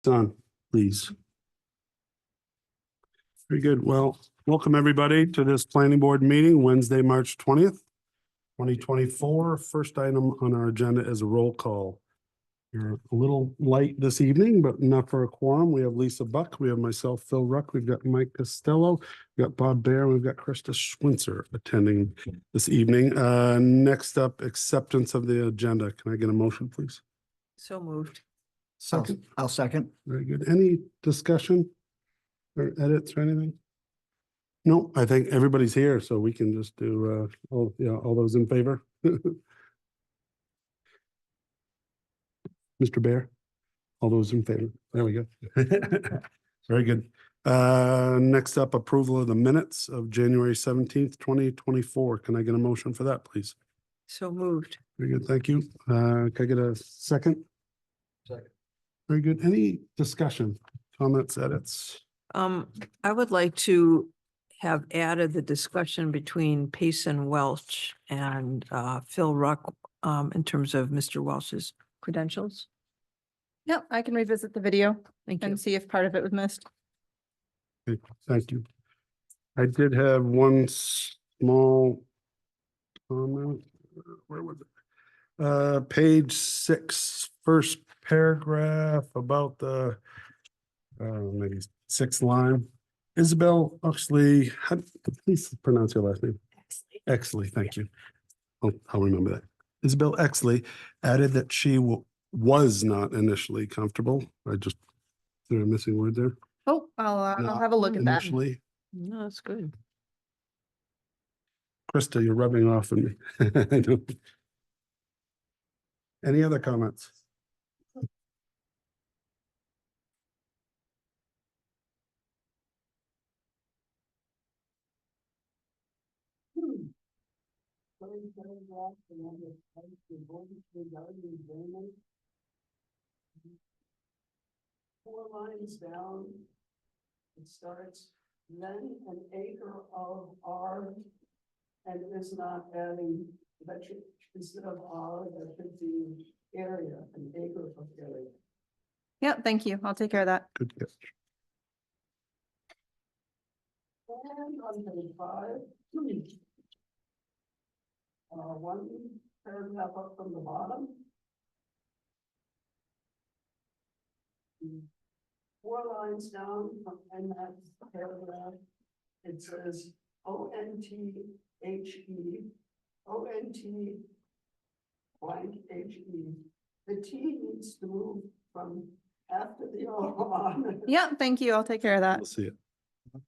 On, please. Very good. Well, welcome everybody to this planning board meeting, Wednesday, March 20th, 2024. First item on our agenda is a roll call. You're a little light this evening, but not for a quorum. We have Lisa Buck, we have myself, Phil Ruck, we've got Mike Costello, we've got Bob Bear, we've got Krista Schwinzer attending this evening. Next up, acceptance of the agenda. Can I get a motion, please? So moved. Second. I'll second. Very good. Any discussion or edits or anything? No, I think everybody's here, so we can just do, all those in favor? Mr. Bear, all those in favor? There we go. Very good. Next up, approval of the minutes of January 17th, 2024. Can I get a motion for that, please? So moved. Very good. Thank you. Can I get a second? Second. Very good. Any discussion, comments, edits? I would like to have added the discussion between Payson Welch and Phil Ruck in terms of Mr. Welch's credentials. Yep, I can revisit the video Thank you. and see if part of it was missed. Okay, thank you. I did have one small comment. Where was it? Page 6, first paragraph about the maybe 6th line. Isabel Oxley, please pronounce your last name. Exley, thank you. I'll remember that. Isabel Exley added that she was not initially comfortable. Is there a missing word there? Oh, I'll Not have a look at that. Initially. No, that's good. Krista, you're rubbing off on me. I know. Any other comments? Four lines down, it starts, then an acre of R, and is not adding, that should, instead of R, that should be area, an acre of area. Yep, thank you. I'll take care of that. Good catch. And on page 5, one paragraph up from the bottom. 4 lines down from in that paragraph, it says ONTHE, ONT blank HE. The T needs to move from after the O on. Yep, thank you. I'll take care of that. We'll see it. I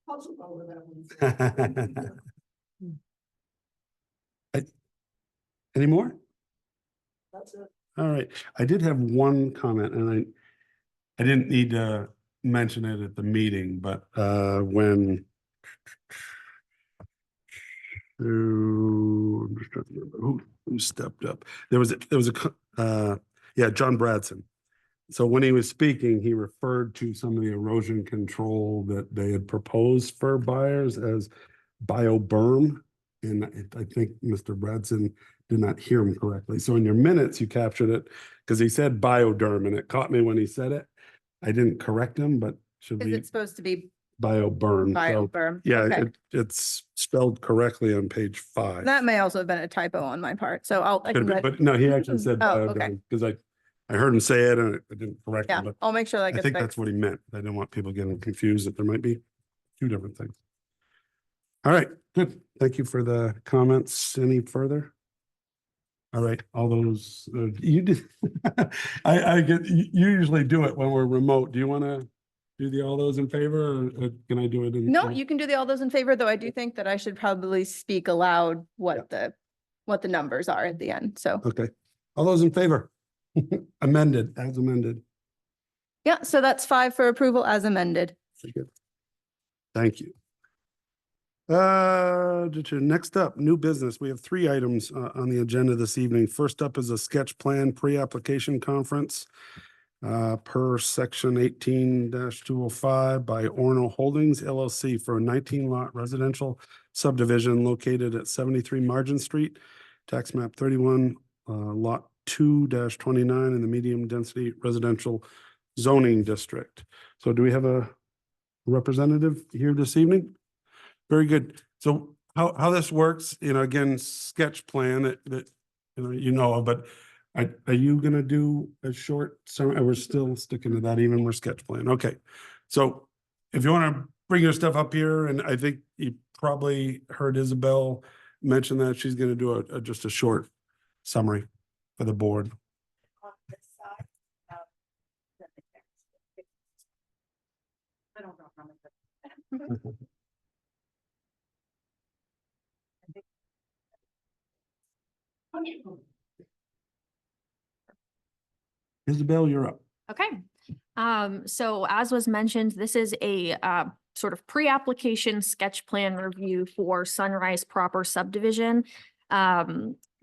puzzled over that one. Any more? That's it. All right. I did have one comment, and I didn't need to mention it at the meeting, but when I'm just trying to remember who stepped up. There was a John Bradson. So when he was speaking, he referred to some of the erosion control that they had proposed for buyers as bioberm. And I think Mr. Bradson did not hear him correctly. So in your minutes, you captured it because he said bioderm, and it caught me when he said it. I didn't correct him, but should Is be it supposed to be bioberm. So, bioberm? yeah, Okay. it's spelled correctly on page 5. That may also have been a typo on my part. So I Could can, be, but no, he actually said Oh, okay. bioderm because I heard him say it and I didn't correct yeah, him, but I'll make sure that I gets think that's fixed. what he meant. I didn't want people getting confused that there might be 2 different things. All right, good. Thank you for the comments. Any further? All right, all those, you did, I get, you usually do it when we're remote. Do you want to do all those in favor, or can I do it in? No, you can do all those in favor, though I do think that I should probably speak aloud what the numbers are at the end. So, Okay, all those in favor? Amended, as amended. yeah, so that's 5 for approval as amended. Very good. Thank you. Next up, new business. We have 3 items on the agenda this evening. First up is a sketch plan pre-application conference per section 18-205 by Orono Holdings LLC for a 19-lot residential subdivision located at 73 Margin Street, tax map 31, lot 2-29 in the medium density residential zoning district. So do we have a representative here this evening? Very good. So how this works, again, sketch plan that of, but are you gonna do a short summary? We're still sticking to that, even more sketch plan. Okay. So if you want to bring your stuff up here, and I think you probably heard Isabel mention that she's gonna do just a short summary for the board. Isabel, you're up. Okay. So as was mentioned, this is a sort of pre-application sketch plan review for Sunrise proper subdivision.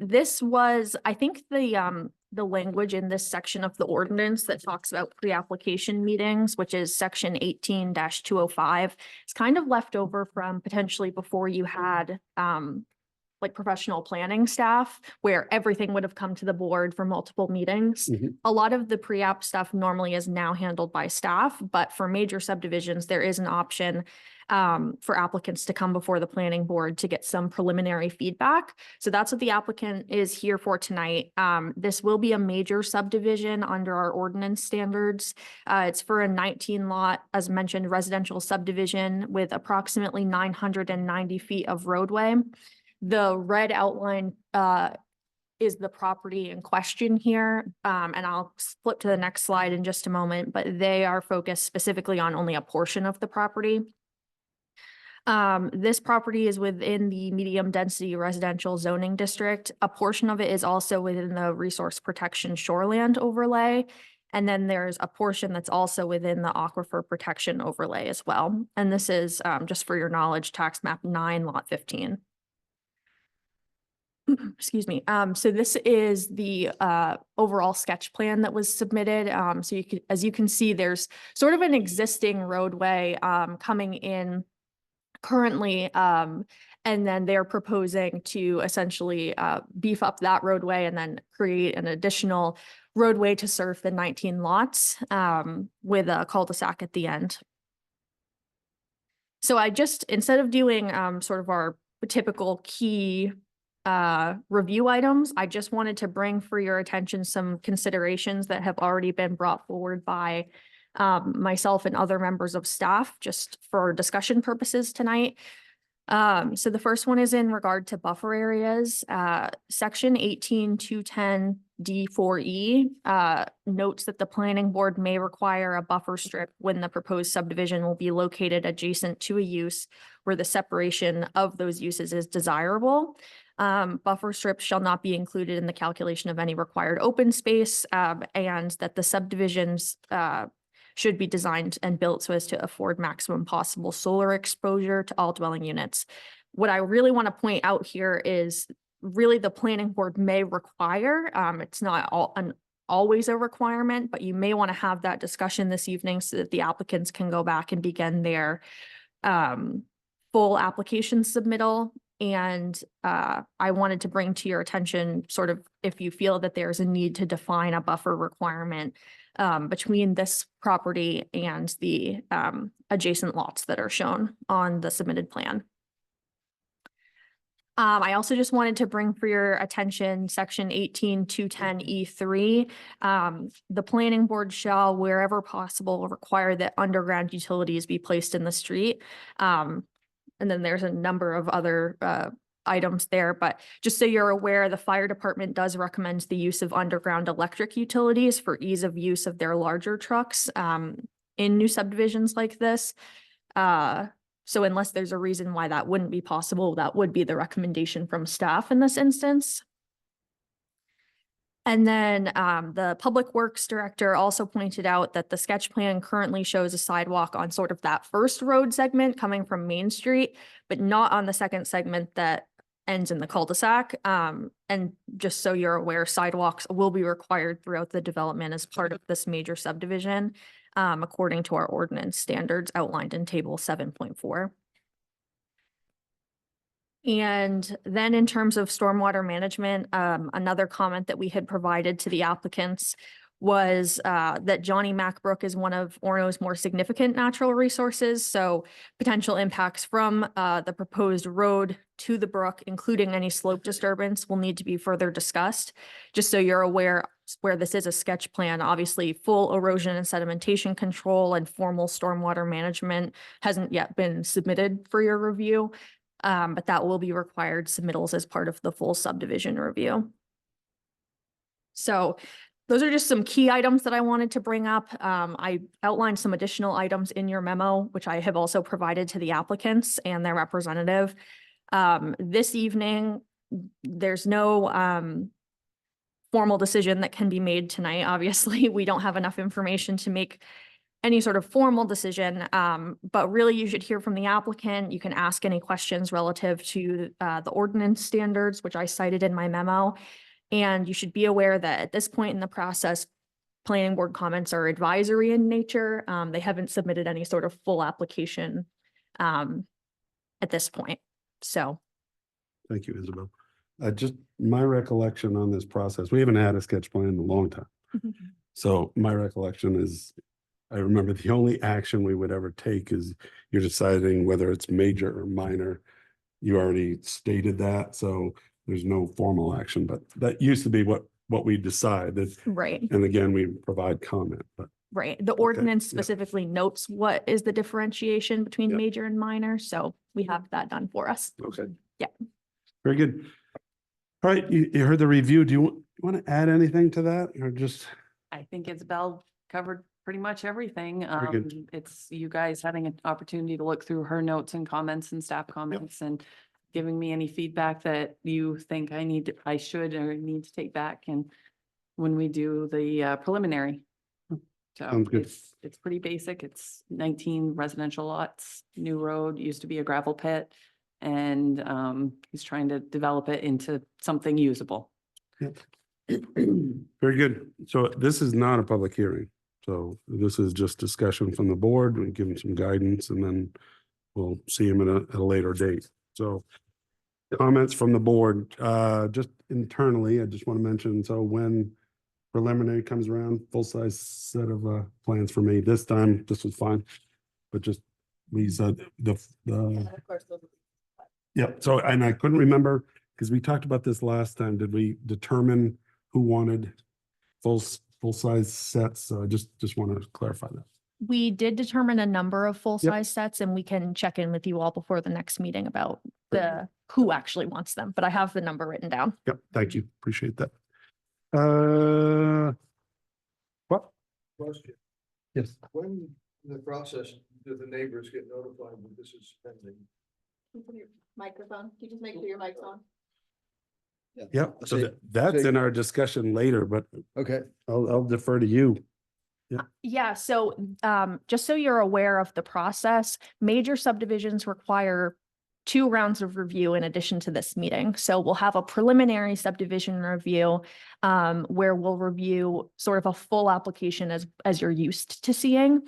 This was, I think, the language in this section of the ordinance that talks about pre-application meetings, which is section 18-205. It's kind of left over from potentially before you had like professional planning staff, where everything would have come to the board for multiple meetings. Mhm. A lot of the pre-app stuff normally is now handled by staff, but for major subdivisions, there is an option for applicants to come before the planning board to get some preliminary feedback. So that's what the applicant is here for tonight. This will be a major subdivision under our ordinance standards. It's for a 19 lot, as mentioned, residential subdivision with approximately 990 feet of roadway. The red outline is the property in question here, and I'll flip to the next slide in just a moment, but they are focused specifically on only a portion of the property. This property is within the medium density residential zoning district. A portion of it is also within the resource protection shoreland overlay. And then there's a portion that's also within the aquifer protection overlay as well. And this is, just for your knowledge, tax map 9 lot 15. Excuse me. So this is the overall sketch plan that was submitted. So you can, as you can see, there's sort of an existing roadway coming in currently, and then they're proposing to essentially beef up that roadway and then create an additional roadway to serve the 19 lots with a cul-de-sac at the end. So I just, instead of doing sort of our typical key review items, I just wanted to bring for your attention some considerations that have already been brought forward by myself and other members of staff, just for discussion purposes tonight. So the first one is in regard to buffer areas. Section 18-210 D4E notes that the planning board may require a buffer strip when the proposed subdivision will be located adjacent to a use where the separation of those uses is desirable. Buffer strips shall not be included in the calculation of any required open space, and that the subdivisions should be designed and built so as to afford maximum possible solar exposure to all dwelling units. What I really want to point out here is really the planning board may require, it's not always a requirement, but you may want to have that discussion this evening so that the applicants can go back and begin their full application submittal. And I wanted to bring to your attention sort of if you feel that there's a need to define a buffer requirement between this property and the adjacent lots that are shown on the submitted plan. I also just wanted to bring for your attention section 18-210E3. The planning board shall, wherever possible, require that underground utilities be placed in the street. And then there's a number of other items there, but just so you're aware, the fire department does recommend the use of underground electric utilities for ease of use of their larger trucks in new subdivisions like this. So unless there's a reason why that wouldn't be possible, that would be the recommendation from staff in this instance. And then the Public Works Director also pointed out that the sketch plan currently shows a sidewalk on sort of that first road segment coming from Main Street, but not on the second segment that ends in the cul-de-sac. And just so you're aware, sidewalks will be required throughout the development as part of this major subdivision, according to our ordinance standards outlined in table 7.4. And then in terms of stormwater management, another comment that we had provided to the applicants was that Johnny Mac Brook is one of Orono's more significant natural resources. So potential impacts from the proposed road to the brook, including any slope disturbance, will need to be further discussed. Just so you're aware, where this is a sketch plan, obviously full erosion and sedimentation control and formal stormwater management hasn't yet been submitted for your review. But that will be required submittals as part of the full subdivision review. So those are just some key items that I wanted to bring up. I outlined some additional items in your memo, which I have also provided to the applicants and their representative. This evening, there's no formal decision that can be made tonight. Obviously, we don't have enough information to make any sort of formal decision, but really you should hear from the applicant. You can ask any questions relative to the ordinance standards, which I cited in my memo. And you should be aware that at this point in the process, planning board comments are advisory in nature. They haven't submitted any sort of full application at this point. So. Thank you, Isabel. Just my recollection on this process, we haven't had a sketch plan in a long time. So my recollection is, I remember the only action we would ever take is you're deciding whether it's major or minor. You already stated that, so there's no formal action, but that used to be what we decided. Right. And again, we provide comment, but Right. The ordinance yeah. specifically notes what is the differentiation between Yeah. major and minor. So we have that done for us. okay. Yeah. Very good. All right, you heard the review. Do you want to add anything to that or just? I think Isabel covered pretty much everything. Very good. It's you guys having an opportunity to look through her notes and comments and staff comments and giving me any feedback that you think I should or need to take back. And when we do the preliminary. So Sounds good. it's pretty basic. It's 19 residential lots, new road, used to be a gravel pit. And he's trying to develop it into something usable. Yep. Very good. So this is not a public hearing. So this is just discussion from the board. We give them some guidance and then we'll see him at a later date. So comments from the board, just internally, I just want to mention, so when preliminary comes around, full-size set of plans for me. This time, this was fine, but just these, yeah, so, and I couldn't remember, because we talked about this last time, did we determine who wanted full-size sets? So I just want to clarify that. We did determine a number of full-size sets and we can check in with you all before the next meeting about who actually wants them, but I have the number written down. Yep, thank you, appreciate that. What? Question, Yes. when in the process, do the neighbors get notified that this is pending? Microphone, can you just make sure your mic's on? Yep, so that's in our discussion later, but Okay, I'll defer to you. Yeah, so just so you're aware of the process, major subdivisions require 2 rounds of review in addition to this meeting. So we'll have a preliminary subdivision review where we'll review sort of a full application as you're used to seeing.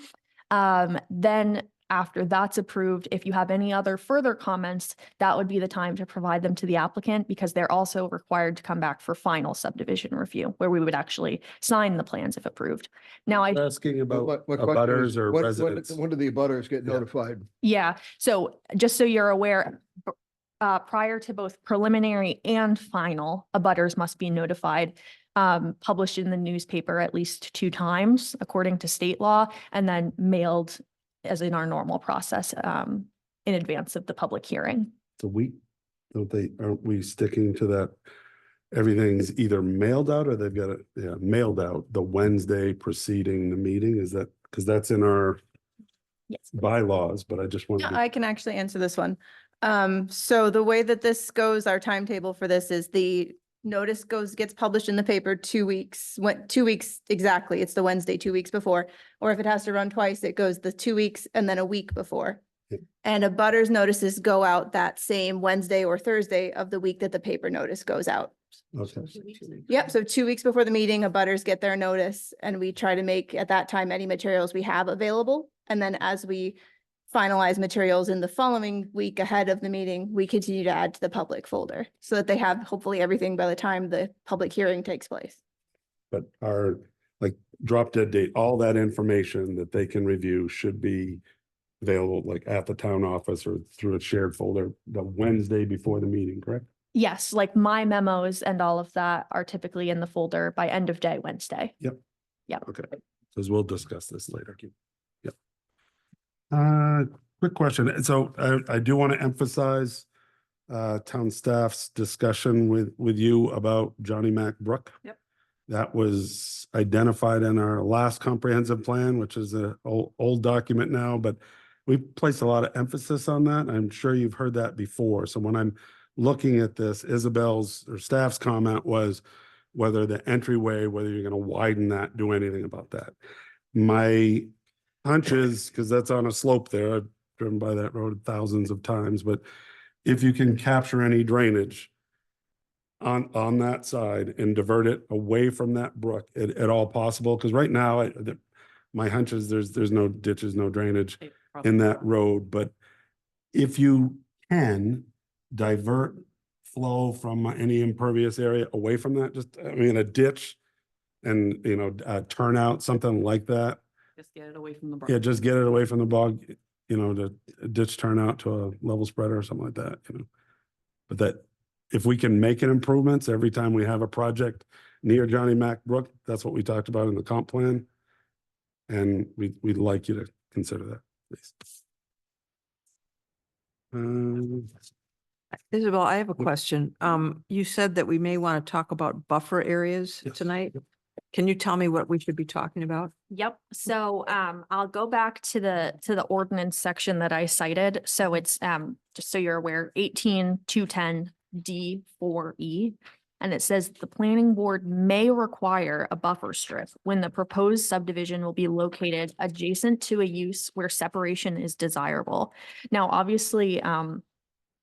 Then after that's approved, if you have any other further comments, that would be the time to provide them to the applicant because they're also required to come back for final subdivision review where we would actually sign the plans if approved. Now, Asking about what question is- abutters or what- residents. When do the abutters get Yeah. notified? yeah, so just so you're aware, prior to both preliminary and final, abutters must be notified, published in the newspaper at least 2 times according to state law, and then mailed as in our normal process in advance of the public hearing. It's a week, aren't we sticking to that? Everything's either mailed out or they've got it, mailed out the Wednesday preceding the meeting, is that, because that's in our Yes. bylaws, but I just wanted to. I can actually answer this one. So the way that this goes, our timetable for this is the notice gets published in the paper 2 weeks, 2 weeks exactly. It's the Wednesday, 2 weeks before. Or if it has to run twice, it goes the 2 weeks and then a week before. Yep. And abutters notices go out that same Wednesday or Thursday of the week that the paper notice goes out. Okay. Yep, so 2 weeks before the meeting, abutters get their notice and we try to make at that time any materials we have available. And then as we finalize materials in the following week ahead of the meeting, we continue to add to the public folder so that they have hopefully everything by the time the public hearing takes place. But our, like, drop dead date, all that information that they can review should be available like at the town office or through a shared folder the Wednesday before the meeting, correct? Yes, like my memos and all of that are typically in the folder by end of day Wednesday. Okay, because we'll discuss this later. Yep. Quick question. So I do want to emphasize town staff's discussion with you about Johnny Mac Brook. Yep. That was identified in our last comprehensive plan, which is a old document now, but we placed a lot of emphasis on that. I'm sure you've heard that before. So when I'm looking at this, Isabel's or staff's comment was whether the entryway, whether you're going to widen that, do anything about that. My hunch is, because that's on a slope there, I've driven by that road thousands of times, but if you can capture any drainage on that side and divert it away from that brook at all possible, because right now, my hunch is there's no ditches, no drainage They probably in that will. road, but if you can divert flow from any impervious area away from that, just, I mean, a ditch and, you know, turnout, something like that. Just get it away from the brook. Yeah, just get it away from the bog, you know, to ditch turnout to a level spreader or something like that, you know. But that, if we can make it improvements every time we have a project near Johnny Mac Brook, that's what we talked about in the comp plan. And we'd like you to consider that, please. Isabel, I have a question. You said that we may want to talk about buffer areas Yes. tonight. Can you tell me what we should be talking about? Yep. So I'll go back to the ordinance section that I cited. So it's just so you're aware, 18-210D4E. And it says the planning board may require a buffer strip when the proposed subdivision will be located adjacent to a use where separation is desirable. Now, obviously,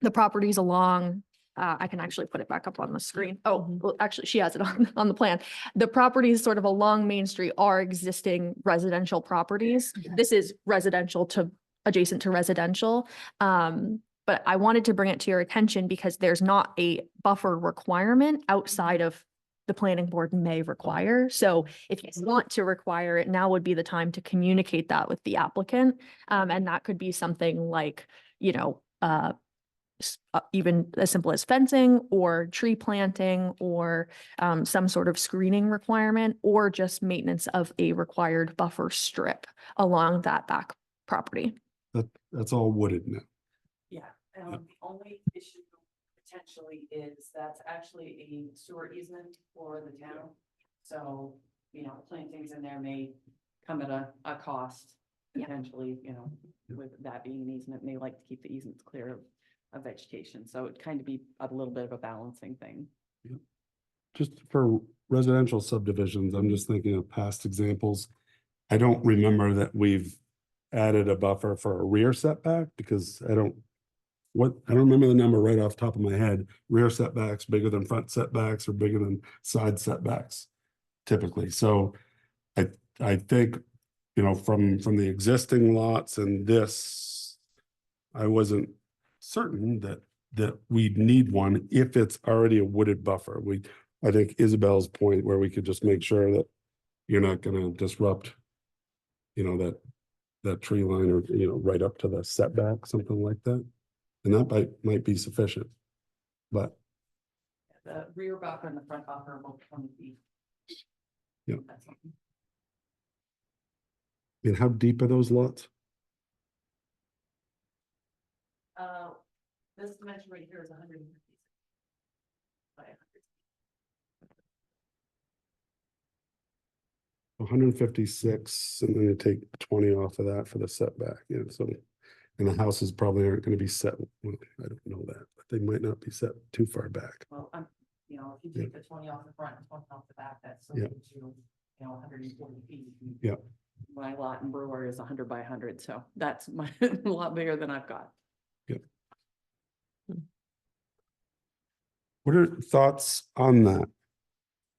the properties along, I can actually put it back up on the screen. Oh, well, actually, she has it on the plan. The properties sort of along Main Street are existing residential properties. This is residential to adjacent to residential. But I wanted to bring it to your attention because there's not a buffer requirement outside of the planning board may require. So if you want to require it, now would be the time to communicate that with the applicant. And that could be something like, you know, even as simple as fencing or tree planting or some sort of screening requirement, or just maintenance of a required buffer strip along that back property. That's all wooded now. Yeah, the only issue potentially is that's actually a sewer easement for the town. So, you know, plantings in there may come at a cost Yeah. potentially, you know, with that being an easement, and they like to keep the easements clear of vegetation. So it kind of be a little bit of a balancing thing. Just for residential subdivisions, I'm just thinking of past examples. I don't remember that we've added a buffer for a rear setback because I don't remember the number right off the top of my head. Rear setbacks bigger than front setbacks or bigger than side setbacks typically. So I think, you know, from the existing lots and this, I wasn't certain that we'd need one if it's already a wooded buffer. I think Isabel's point where we could just make sure that you're not gonna disrupt, you know, that tree line or, you know, right up to the setback, something like that. And that might be sufficient. But The rear buffer and the front buffer are both 20 feet. Yeah. That's something. I mean, how deep are those lots? This dimension right here is 150. By 156, and then you take 20 off of that for the setback, you know, so. And the houses probably aren't gonna be set, well, I don't know that, but they might not be set too far back. Well, you know, if you take the 20 off the front and 20 off the back, that's still Yeah. gives you, you know, 140 feet. Yeah. My lot in Brewer is 100 by 100, so that's a lot bigger than I've got. What are thoughts on that?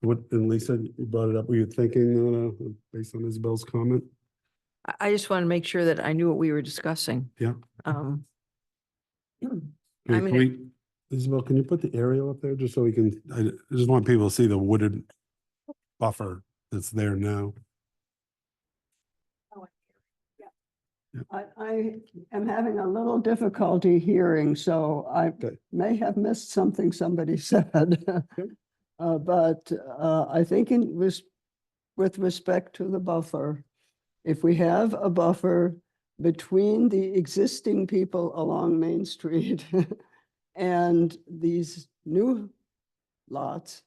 What, and Lisa, you brought it up, were you thinking, based on Isabel's comment? I just want to make sure that I knew what we were discussing. Yeah. Um, Hey, I'm can gonna- we, Isabel, can you put the aerial up there just so we can, I just want people to see the wooded buffer that's there now. I am having a little difficulty hearing, so I Okay. may have missed something somebody said. But I think with respect to the buffer, if we have a buffer between the existing people along Main Street and these new lots,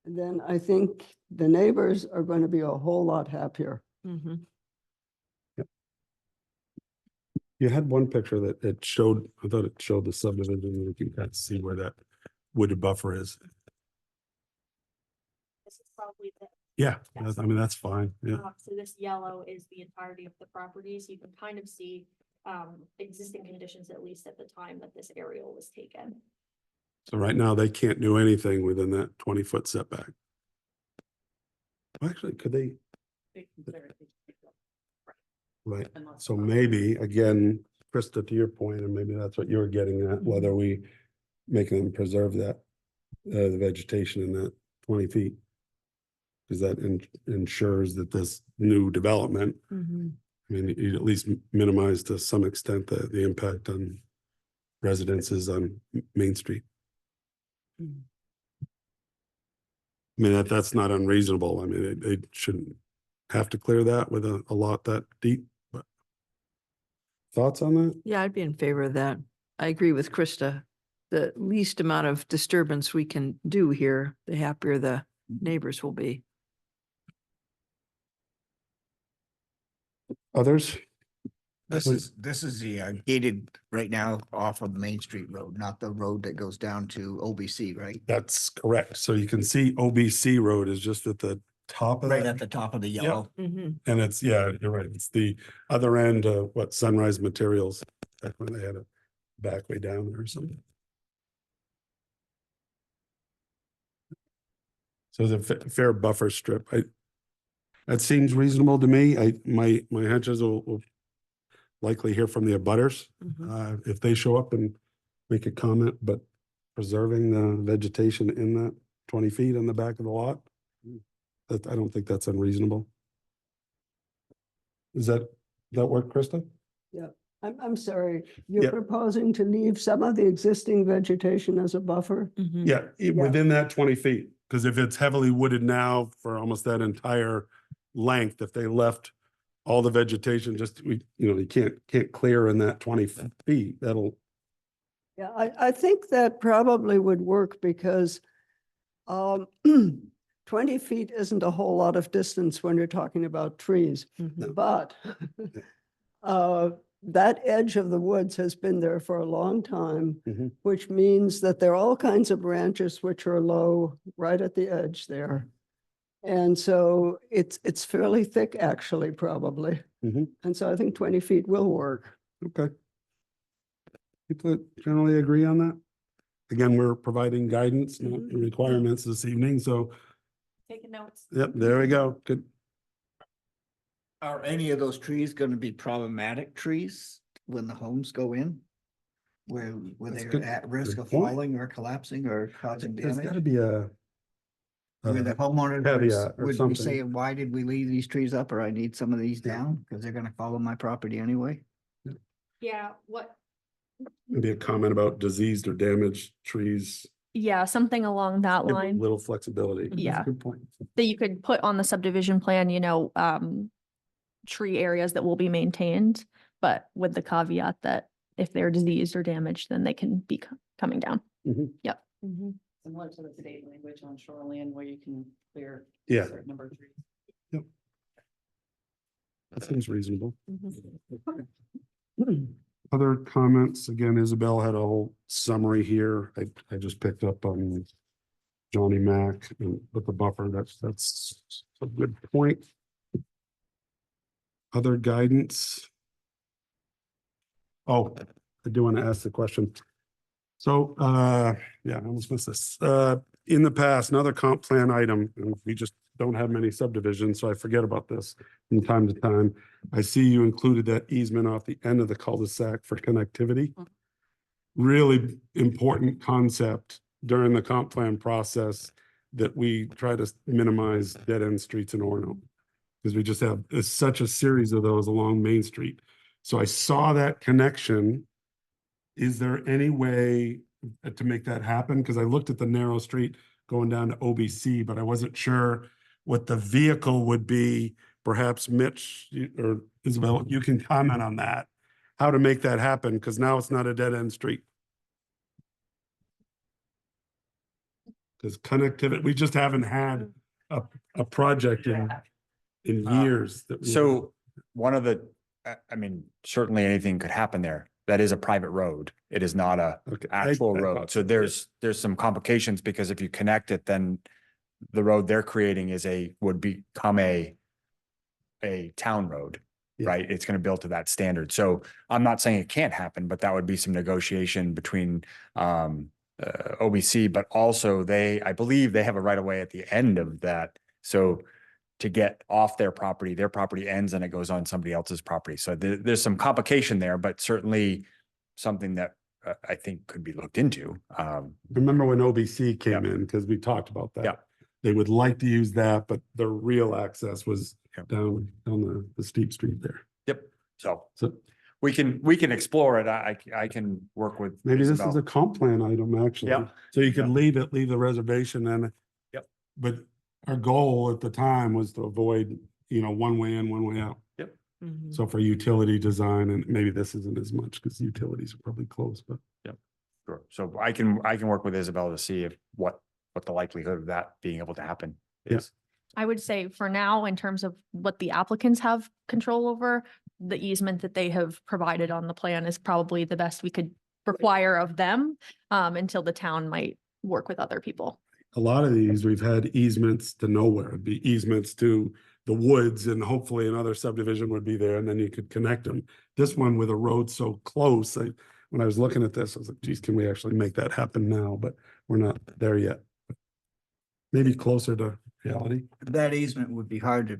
then I think the neighbors are going to be a whole lot happier. mhm. You had one picture that it showed, I thought it showed the subdivision, and you can kind of see where that wooded buffer is. This is probably the, Yeah, I mean, that's fine, yeah. so this yellow is the entirety of the property, so you can kind of see existing conditions, at least at the time that this aerial was taken. So right now, they can't do anything within that 20-foot setback. Well, actually, could they, right, so maybe, again, Krista, to your point, and maybe that's what you were getting at, whether we make them preserve that, the vegetation in that 20 feet. Because that ensures that this new development, Mhm. I mean, you at least minimize to some extent the impact on residences on Main Street. Mm. I mean, that's not unreasonable. I mean, they shouldn't have to clear that with a lot that deep, but thoughts on that? Yeah, I'd be in favor of that. I agree with Krista. The least amount of disturbance we can do here, the happier the neighbors will be. Others? This Please. is the gated right now off of Main Street Road, not the road that goes down to OBC, right? That's correct. So you can see OBC Road is just at the top of Right that. at the top of the yellow. Mhm. And it's, yeah, you're right. It's the other end of what Sunrise Materials, back when they had a back way down there or something. So it's a fair buffer strip. That seems reasonable to me. My hunches will likely hear from the abutters, Mhm. if they show up and make a comment, but preserving the vegetation in that 20 feet on the back of the lot, that, I don't think that's unreasonable. That work, Krista? I'm sorry, you're Yeah. proposing to leave some of the existing vegetation as a buffer? Mhm. Yeah, within that 20 feet, because if it's heavily wooded now for almost that entire length, if they left all the vegetation, you can't clear in that 20 feet, that'll, Yeah, I think that probably would work because 20 feet isn't a whole lot of distance when you're talking about trees, Mhm. but that edge of the woods has been there for a long time, Mhm. which means that there are all kinds of branches which are low right at the edge there. And so it's fairly thick, actually, probably. Mhm. And so I think 20 feet will work. okay. People generally agree on that? Again, we're providing guidance, not Mhm. requirements this evening, so, Taking notes. yep, there we go. Good. Are any of those trees gonna be problematic trees when the homes go in? Where That's they're good- at risk good of point. falling or collapsing or causing There's gotta damage? be a Where the homeowner caveat or would be something. saying, why did we leave these trees up, or I need some of these Yeah. down, because they're gonna follow my property anyway? Yeah, what, Maybe a comment about diseased or damaged trees, Yeah, something along that give a line little flexibility. That's a Yeah. Good point. that you could put on the subdivision plan, tree areas that will be maintained, but with the caveat that if they're diseased or damaged, then they can be coming down. Mhm. Similar to the state language on shoreline where you can clear Yeah. a certain number of trees. That seems reasonable. Mhm. Other comments? Again, Isabel had a whole summary here. I just picked up on Johnny Mac and with the buffer. That's a good point. Other guidance? Oh, I do want to ask the question. So, yeah, I almost missed this. In the past, another comp plan item, and we just don't have many subdivisions, so I forget about this from time to time. I see you included that easement off the end of the cul-de-sac for connectivity. Mhm. Really important concept during the comp plan process that we try to minimize dead-end streets in Orono. Because we just have such a series of those along Main Street. So I saw that connection. Is there any way to make that happen? Because I looked at the narrow street going down to OBC, but I wasn't sure what the vehicle would be. Perhaps Mitch or Isabel, you can comment on that, how to make that happen, because now it's not a dead-end street. Because connectivity, we just haven't had a project in years that. So one of the, I mean, certainly anything could happen there. That is a private road. It is not a Okay, actual I road. thought So so. there's some complications because if you connect it, then the road they're creating would become a town road, Yeah. right? It's going to build to that standard. So I'm not saying it can't happen, but that would be some negotiation between OBC, but also I believe they have a right of way at the end of that. So to get off their property ends and it goes on somebody else's property. So there's some complication there, but certainly something that I think could be looked into. Remember when OBC came Yeah. in, because we talked about that. Yeah. They would like to use that, but the real access was Yeah. down the steep street there. Yep. So So we can explore it. I can work with. maybe this is Isabel. a comp plan item, actually. Yeah. So you could Yeah. leave the reservation and. Yep. But our goal at the time was to avoid, one way in, one way out. Mhm. So for utility design, and maybe this isn't as much because utilities are probably close, but. Sure. So I can work with Isabel to see what the likelihood of that being able to happen Yeah. is. I would say for now, in terms of what the applicants have control over, the easement that they have provided on the plan is probably the best we could require of them, until the town might work with other people. A lot of these, we've had easements to nowhere, it'd be easements to the woods, and hopefully another subdivision would be there and then you could connect them. This one with a road so close, when I was looking at this, I was like, geez, can we actually make that happen now? But we're not there yet. Maybe closer to reality. That easement would be hard to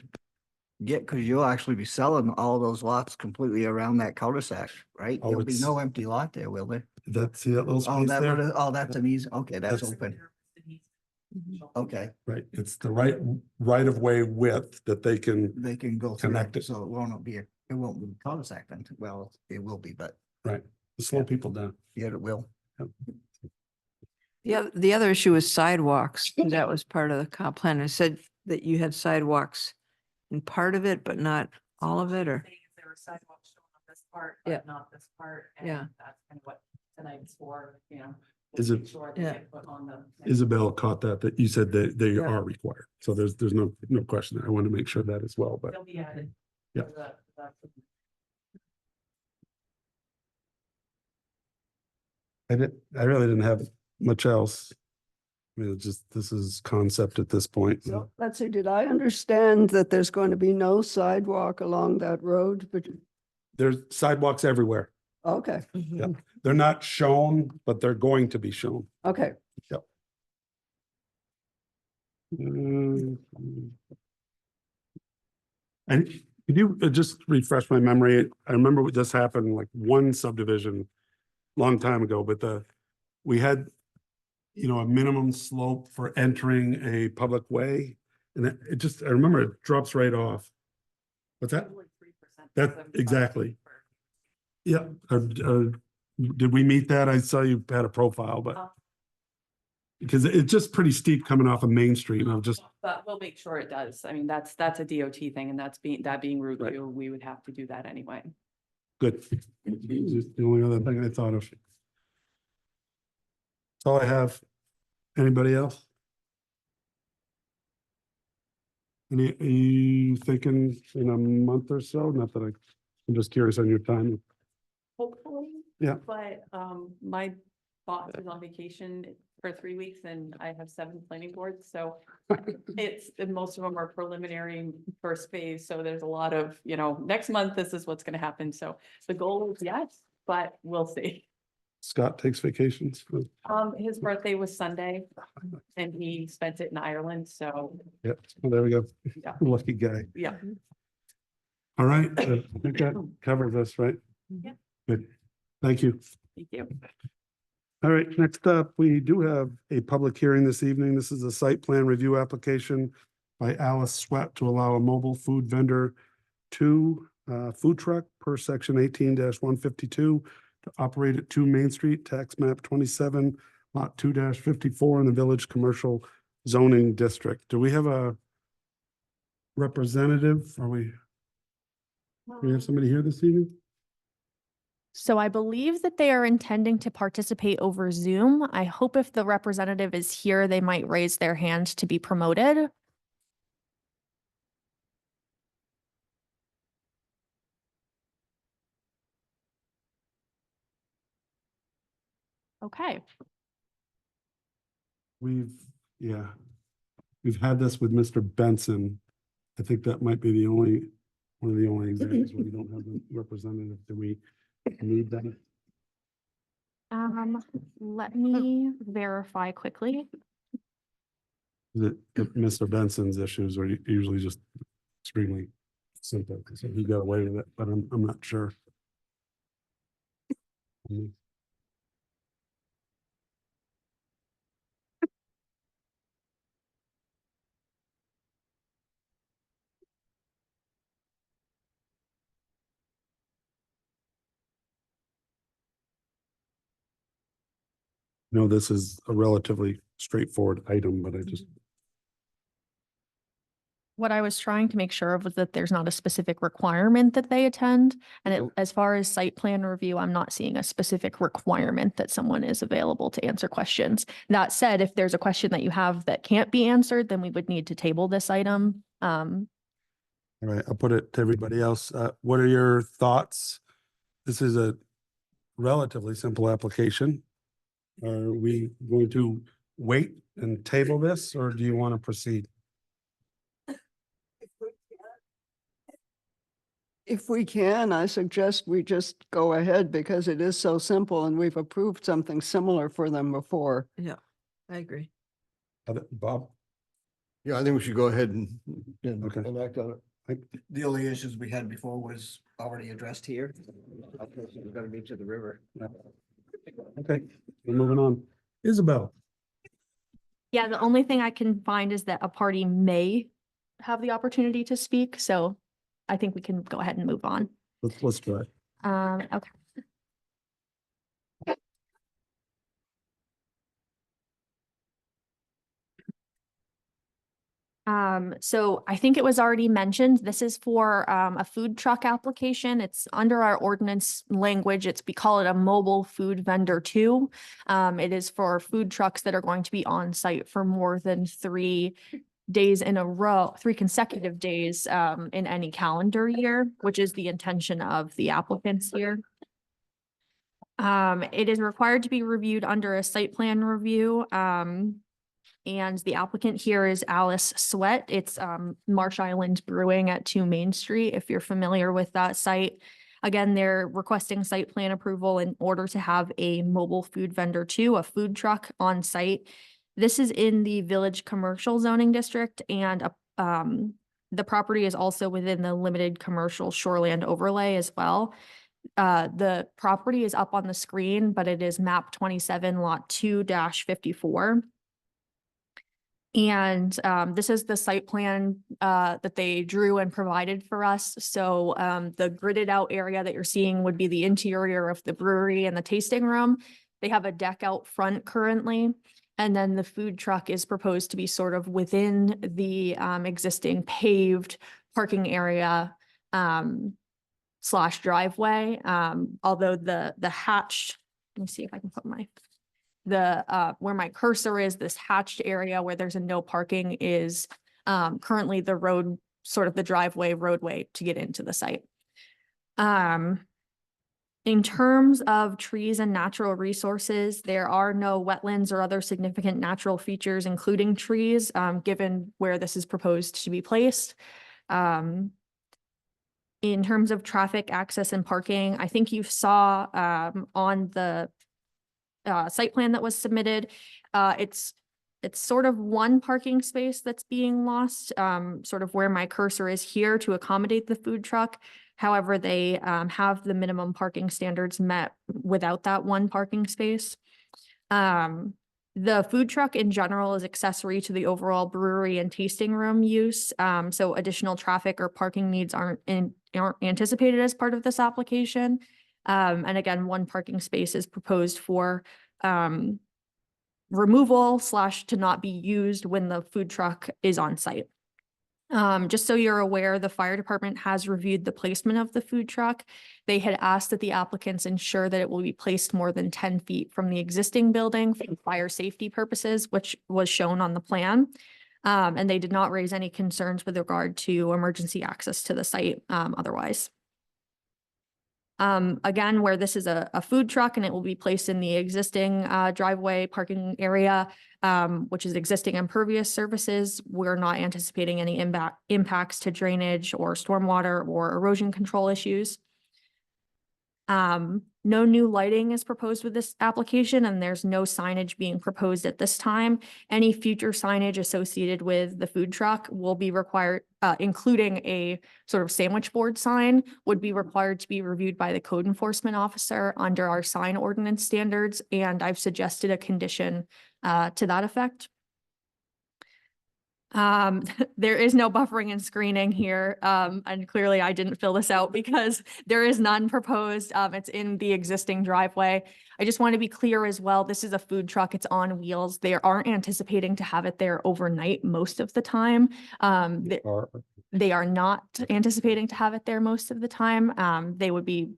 get because you'll actually be selling all those lots completely around that cul-de-sac, right? Oh, There'll be no it's- empty lot there, will there? See that little Oh, space there? that's an easy, okay, that's That's- open. Mhm. Okay, Right, it's the right of way width that they can, they can go through Connect it, it. so it won't be, it won't be a cul-de-sac then. Well, it will be, but slow people down. yeah, it will. The other issue is sidewalks. That was part of the comp plan. It said that you had sidewalks in part of it, but not all of it, or? There were sidewalks shown on this part, Yeah. but not this part. Yeah. And that's kind of what tonight's for, Is make it- sure that Yeah. they put on the. Isabel caught that you said that they Yeah. are required. So there's no question there. I want to make sure that as well, but. They'll be added. Yeah. to the- I really didn't have much else. I mean, it's just, this is concept at this point. So let's see, did I understand that there's going to be no sidewalk along that road? But, There's sidewalks everywhere. okay, Mhm. They're not shown, but they're going to be shown. okay. Mm. And could you just refresh my memory? I remember what this happened like one subdivision long time ago, but we had, a minimum slope for entering a public way. And it just, I remember it drops right off. What's that? Probably 3%, That- 75 exactly. for- Yeah. Did we meet that? I saw you had a profile, but because it's just pretty steep coming off of Main Street. And I'm just, But we'll make sure it does. I mean, that's a DOT thing and that being Route Right. 2, we would have to do that anyway. good. Just the only other thing I thought of. That's all I have. Anybody else? Are you thinking in a month or so? Not that I'm just curious on your time. Hopefully. Yeah. But my boss is on vacation for 3 weeks and I have 7 planning boards, so and most of them are preliminary first phase, so there's a lot of, next month, this is what's gonna happen, so the goal is yes, but we'll see. Scott takes vacations. His birthday was Sunday and he spent it in Ireland, so, Yep, well, there we go. Yeah. Lucky guy. yeah. All right, I think that covers us, right? Yep. Good. Thank you. Thank you. All right, next up, we do have a public hearing this evening. This is a site plan review application by Alice Sweat to allow a mobile food vendor to food truck per section 18-152 to operate at 2 Main Street, tax map 27, lot 2-54 in the Village Commercial Zoning District. Do we have a representative? Do we have somebody here this evening? So I believe that they are intending to participate over Zoom. I hope if the representative is here, they might raise their hand to be promoted. Okay. Yeah, we've had this with Mr. Benson. I think that might be one of the only examples where we don't have a representative. Do we need that? Let me verify quickly. Mr. Benson's issues are usually just extremely simple, so he got away with it, but I'm not sure. No, this is a relatively straightforward item, but I just, What I was trying to make sure of was that there's not a specific requirement that they attend. And Nope. as far as site plan review, I'm not seeing a specific requirement that someone is available to answer questions. That said, if there's a question that you have that can't be answered, then we would need to table this item. all right, I'll put it to everybody else. What are your thoughts? This is a relatively simple application. Are we going to wait and table this, or do you want to proceed? If we can, I suggest we just go ahead because it is so simple and we've approved something similar for them before. Yeah, I agree. Bob? Yeah, I think we should go ahead and Okay. act on it. The only issues we had before was already addressed here. We're gonna be to the river. Okay, we're moving on. Isabel? Yeah, the only thing I can find is that a party may have the opportunity to speak. So I think we can go ahead and move on. Let's try. Okay. So I think it was already mentioned, this is for a food truck application. It's under our ordinance language. We call it a mobile food vendor 2. It is for food trucks that are going to be on site for more than 3 days in a row, 3 consecutive days in any calendar year, which is the intention of the applicants here. It is required to be reviewed under a site plan review. And the applicant here is Alice Sweat. It's Marsh Island Brewing at 2 Main Street, if you're familiar with that site. Again, they're requesting site plan approval in order to have a mobile food vendor 2, a food truck on site. This is in the Village Commercial Zoning District, and the property is also within the limited commercial shoreland overlay as well. The property is up on the screen, but it is map 27 lot 2-54. And this is the site plan that they drew and provided for us. So the gridded out area that you're seeing would be the interior of the brewery and the tasting room. They have a deck out front currently. And then the food truck is proposed to be sort of within the existing paved parking area / driveway. Although the hatched, let me see if I can put where my cursor is, this hatched area where there's a no parking is currently the road, sort of the roadway to get into the site. In terms of trees and natural resources, there are no wetlands or other significant natural features, including trees, given where this is proposed to be placed. In terms of traffic access and parking, I think you saw on the site plan that was submitted. It's sort of one parking space that's being lost, sort of where my cursor is here to accommodate the food truck. However, they have the minimum parking standards met without that one parking space. The food truck in general is accessory to the overall brewery and tasting room use. So additional traffic or parking needs aren't anticipated as part of this application. And again, one parking space is proposed for removal / to not be used when the food truck is on site. Just so you're aware, the fire department has reviewed the placement of the food truck. They had asked that the applicants ensure that it will be placed more than 10 feet from the existing building for fire safety purposes, which was shown on the plan. And they did not raise any concerns with regard to emergency access to the site otherwise. Again, where this is a food truck and it will be placed in the existing driveway parking area, which is existing impervious surfaces, we're not anticipating any impacts to drainage or stormwater or erosion control issues. No new lighting is proposed with this application, and there's no signage being proposed at this time. Any future signage associated with the food truck will be required, including a sort of sandwich board sign, would be required to be reviewed by the code enforcement officer under our sign ordinance standards, and I've suggested a condition to that effect. There is no buffering and screening here. And clearly I didn't fill this out because there is none proposed. It's in the existing driveway. I just want to be clear as well. This is a food truck. It's on wheels. They aren't anticipating to have it there overnight most of the time. They are not anticipating to have it there most of the time. They would be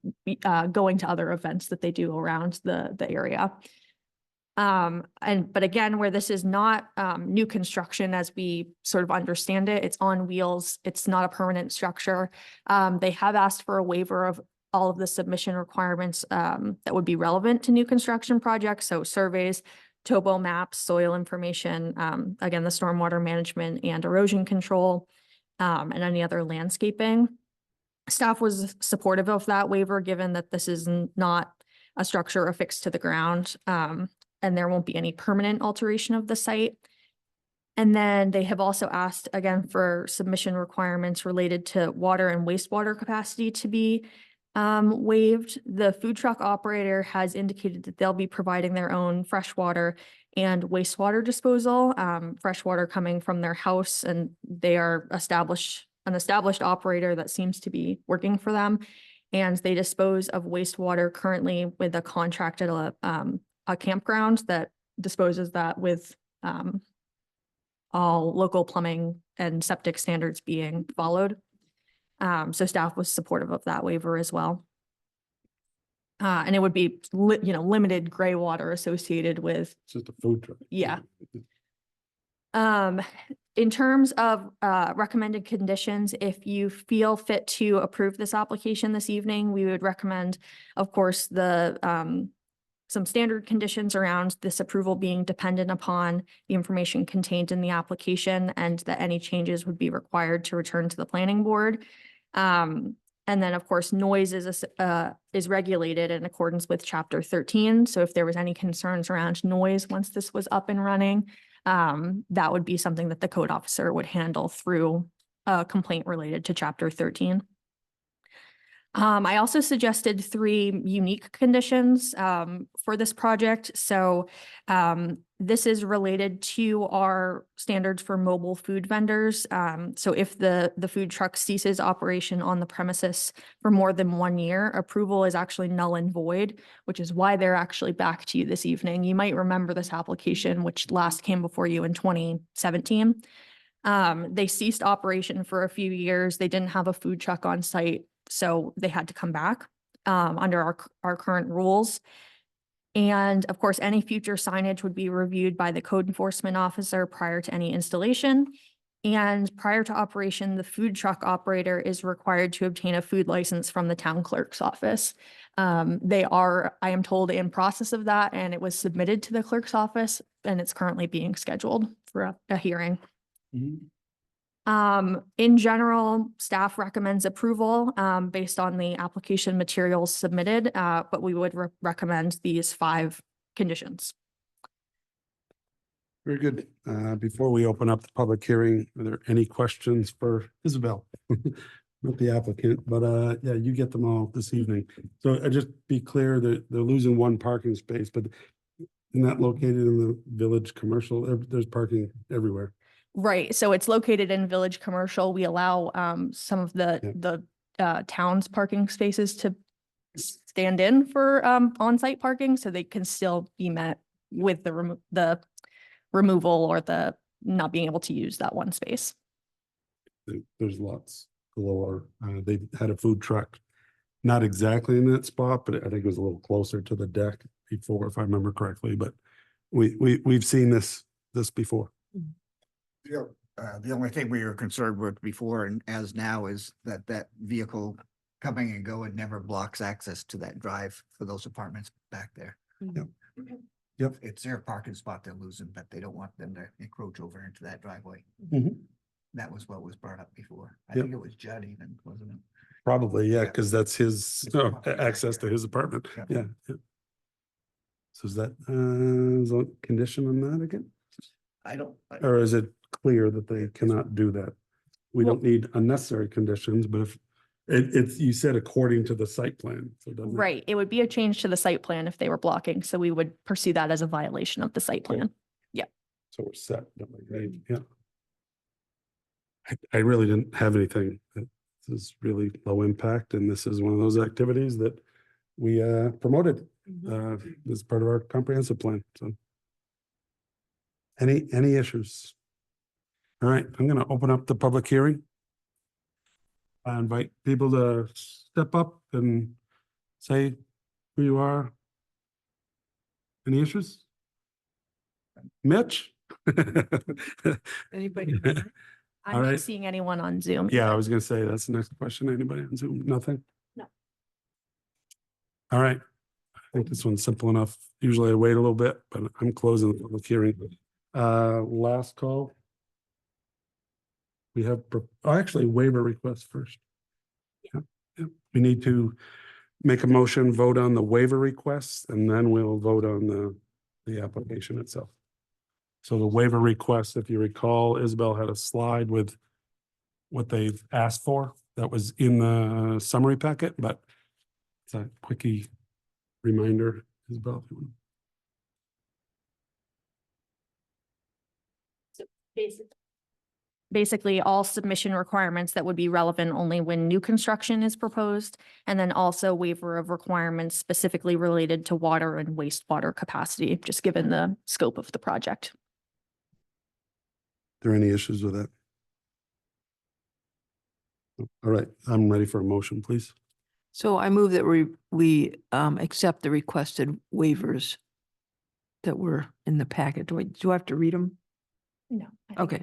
going to other events that they do around the area. But again, where this is not new construction as we sort of understand it, it's on wheels. It's not a permanent structure. They have asked for a waiver of all of the submission requirements that would be relevant to new construction projects. So surveys, topo maps, soil information, again, the stormwater management and erosion control, and any other landscaping. Staff was supportive of that waiver, given that this is not a structure affixed to the ground. And there won't be any permanent alteration of the site. And then they have also asked again for submission requirements related to water and wastewater capacity to be waived. The food truck operator has indicated that they'll be providing their own freshwater and wastewater disposal, freshwater coming from their house, and they are an established operator that seems to be working for them. And they dispose of wastewater currently with a contract at a campground that disposes that with all local plumbing and septic standards being followed. So staff was supportive of that waiver as well. And it would be, limited gray water associated with, It's just a food truck. yeah. In terms of recommended conditions, if you feel fit to approve this application this evening, we would recommend, of course, some standard conditions around this approval being dependent upon the information contained in the application, and that any changes would be required to return to the planning board. And then, of course, noise is regulated in accordance with Chapter 13. So if there was any concerns around noise once this was up and running, that would be something that the code officer would handle through a complaint related to Chapter 13. I also suggested 3 unique conditions for this project. So this is related to our standards for mobile food vendors. So if the food truck ceases operation on the premises for more than 1 year, approval is actually null and void, which is why they're actually back to you this evening. You might remember this application, which last came before you in 2017. They ceased operation for a few years. They didn't have a food truck on site, so they had to come back under our current rules. And of course, any future signage would be reviewed by the code enforcement officer prior to any installation. And prior to operation, the food truck operator is required to obtain a food license from the town clerk's office. They are, I am told, in process of that, and it was submitted to the clerk's office, and it's currently being scheduled for a hearing. In general, staff recommends approval based on the application materials submitted, but we would recommend these 5 conditions. Very good. Before we open up the public hearing, are there any questions for Isabel? Not the applicant, but yeah, you get them all this evening. So just be clear that they're losing one parking space, but isn't that located in the village commercial? There's parking everywhere. Right, so it's located in Village Commercial. We allow some of Yeah. the town's parking spaces to stand in for on-site parking, so they can still be met with the removal or the not being able to use that one space. There's lots galore. They had a food truck, not exactly in that spot, but I think it was a little closer to the deck before, if I remember correctly, but we've seen this before. The only thing we were concerned with before and as now is that that vehicle coming and going never blocks access to that drive for those apartments back there. Yep. Yep. It's their parking spot they're losing, but they don't want them to encroach over into that driveway. Mhm. That was what was brought up before. I Yep. think it was Judd even, wasn't it? Probably, yeah, Yeah. because that's his His property back access to there. his apartment. Yep. Yeah. Yeah. So is that is a condition on that again? I don't. Or is it clear that they cannot do that? We don't need unnecessary conditions, but if it's, you said according to the site plan. So doesn't it- Right, it would be a change to the site plan if they were blocking, so we would pursue that as a violation of the site Cool. plan. So we're set. don't we? Right, yeah. I really didn't have anything. This is really low impact, and this is one of those activities that we promoted as part of our comprehensive plan, so. Any issues? All right, I'm gonna open up the public hearing. I invite people to step up and say who you are. Any issues? Mitch? Anybody? I'm All not right. seeing anyone on Zoom. Yeah, I was gonna say, that's the next question. Anybody on Zoom? Nothing? No. All right. I think this one's simple enough. Usually I wait a little bit, but I'm closing the public hearing. Last call. We have, actually waiver request first. Yeah, yeah. We need to make a motion, vote on the waiver requests, and then we'll vote on the application itself. So the waiver request, if you recall, Isabel had a slide with what they've asked for. That was in the summary packet, but it's a quickie reminder, Isabel. If you want. Basically, all submission requirements that would be relevant only when new construction is proposed, and then also waiver of requirements specifically related to water and wastewater capacity, just given the scope of the project. Are there any issues with that? All right, I'm ready for a motion, please. So I move that we accept the requested waivers that were in the packet. Do I have to read them? No. Okay.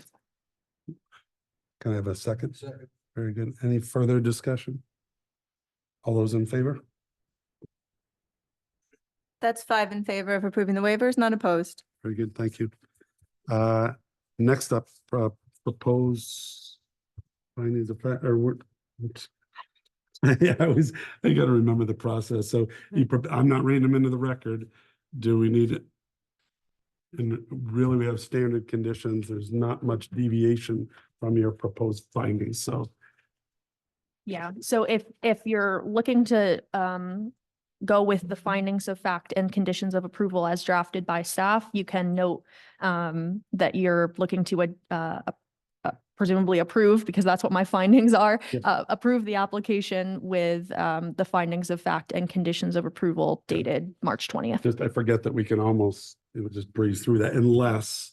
Can I have a second? Second. Very good. Any further discussion? All those in favor? That's 5 in favor of approving the waivers, not opposed. Very good, thank you. Next up, propose findings of fact, or what? Yeah, I gotta remember the process. So I'm not reading them into the record. Do we need it? And really, we have standard conditions. There's not much deviation from your proposed findings, so. Yeah, so if you're looking to go with the findings of fact and conditions of approval as drafted by staff, you can note that you're looking to presumably approve, because that's what my findings are, Yeah. approve the application with the findings of fact and conditions of approval dated March 20th. Just, I forget that we can almost, it would just breeze through that unless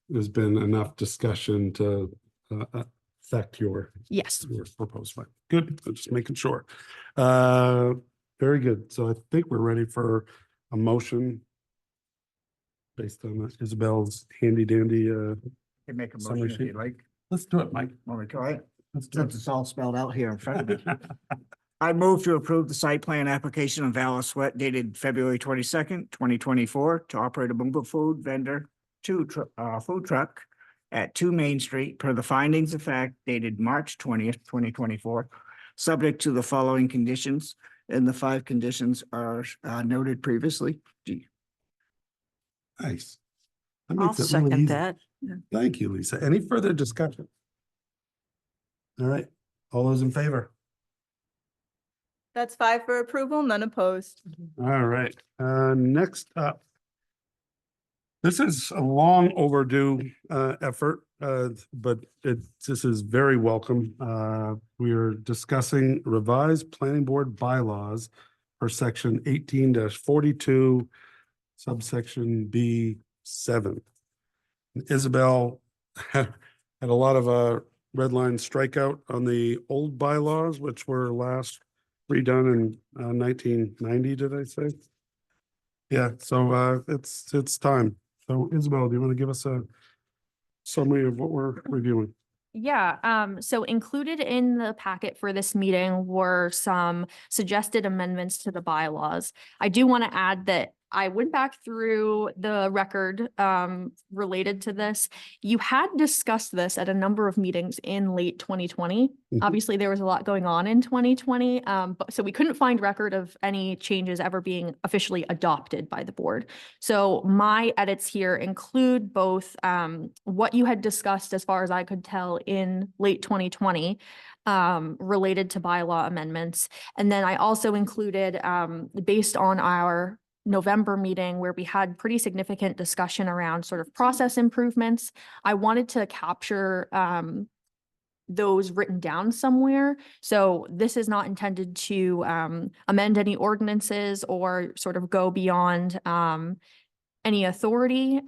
there's been enough discussion to affect your Yes. proposed fine. Good, I'm just making sure. Very good. So I think we're ready for a motion based on Isabel's handy dandy, Can make a Summary motion if sheet. you'd like. let's do it, Mike. Want me to try it? Let's do Since it's all spelled out here in front of me. I move to approve the site plan application of Valor Sweat dated February 22nd, 2024 to operate a mobile food vendor food truck at 2 Main Street per the findings of fact dated March 20th, 2024, subject to the following conditions, and the 5 conditions are noted previously. Gee. Nice. That I'll makes it really second easy. that. Thank you, Lisa. Any further discussion? All right, all those in favor? That's 5 for approval, none opposed. All right, next up. This is a long overdue effort, but this is very welcome. We are discussing revised planning board bylaws for section 18-42, subsection B7. Isabel had a lot of red line strikeout on the old bylaws, which were last redone in 1990, did I say? Yeah, so it's time. So Isabel, do you want to give us a summary of what we're reviewing? Yeah, so included in the packet for this meeting were some suggested amendments to the bylaws. I do want to add that I went back through the record related to this. You had discussed this at a number of meetings in late 2020. Mhm. Obviously, there was a lot going on in 2020, but so we couldn't find record of any changes ever being officially adopted by the board. So my edits here include both what you had discussed as far as I could tell in late 2020 related to bylaw amendments. And then I also included based on our November meeting where we had pretty significant discussion around sort of process improvements. I wanted to capture those written down somewhere. So this is not intended to amend any ordinances or sort of go beyond any authority.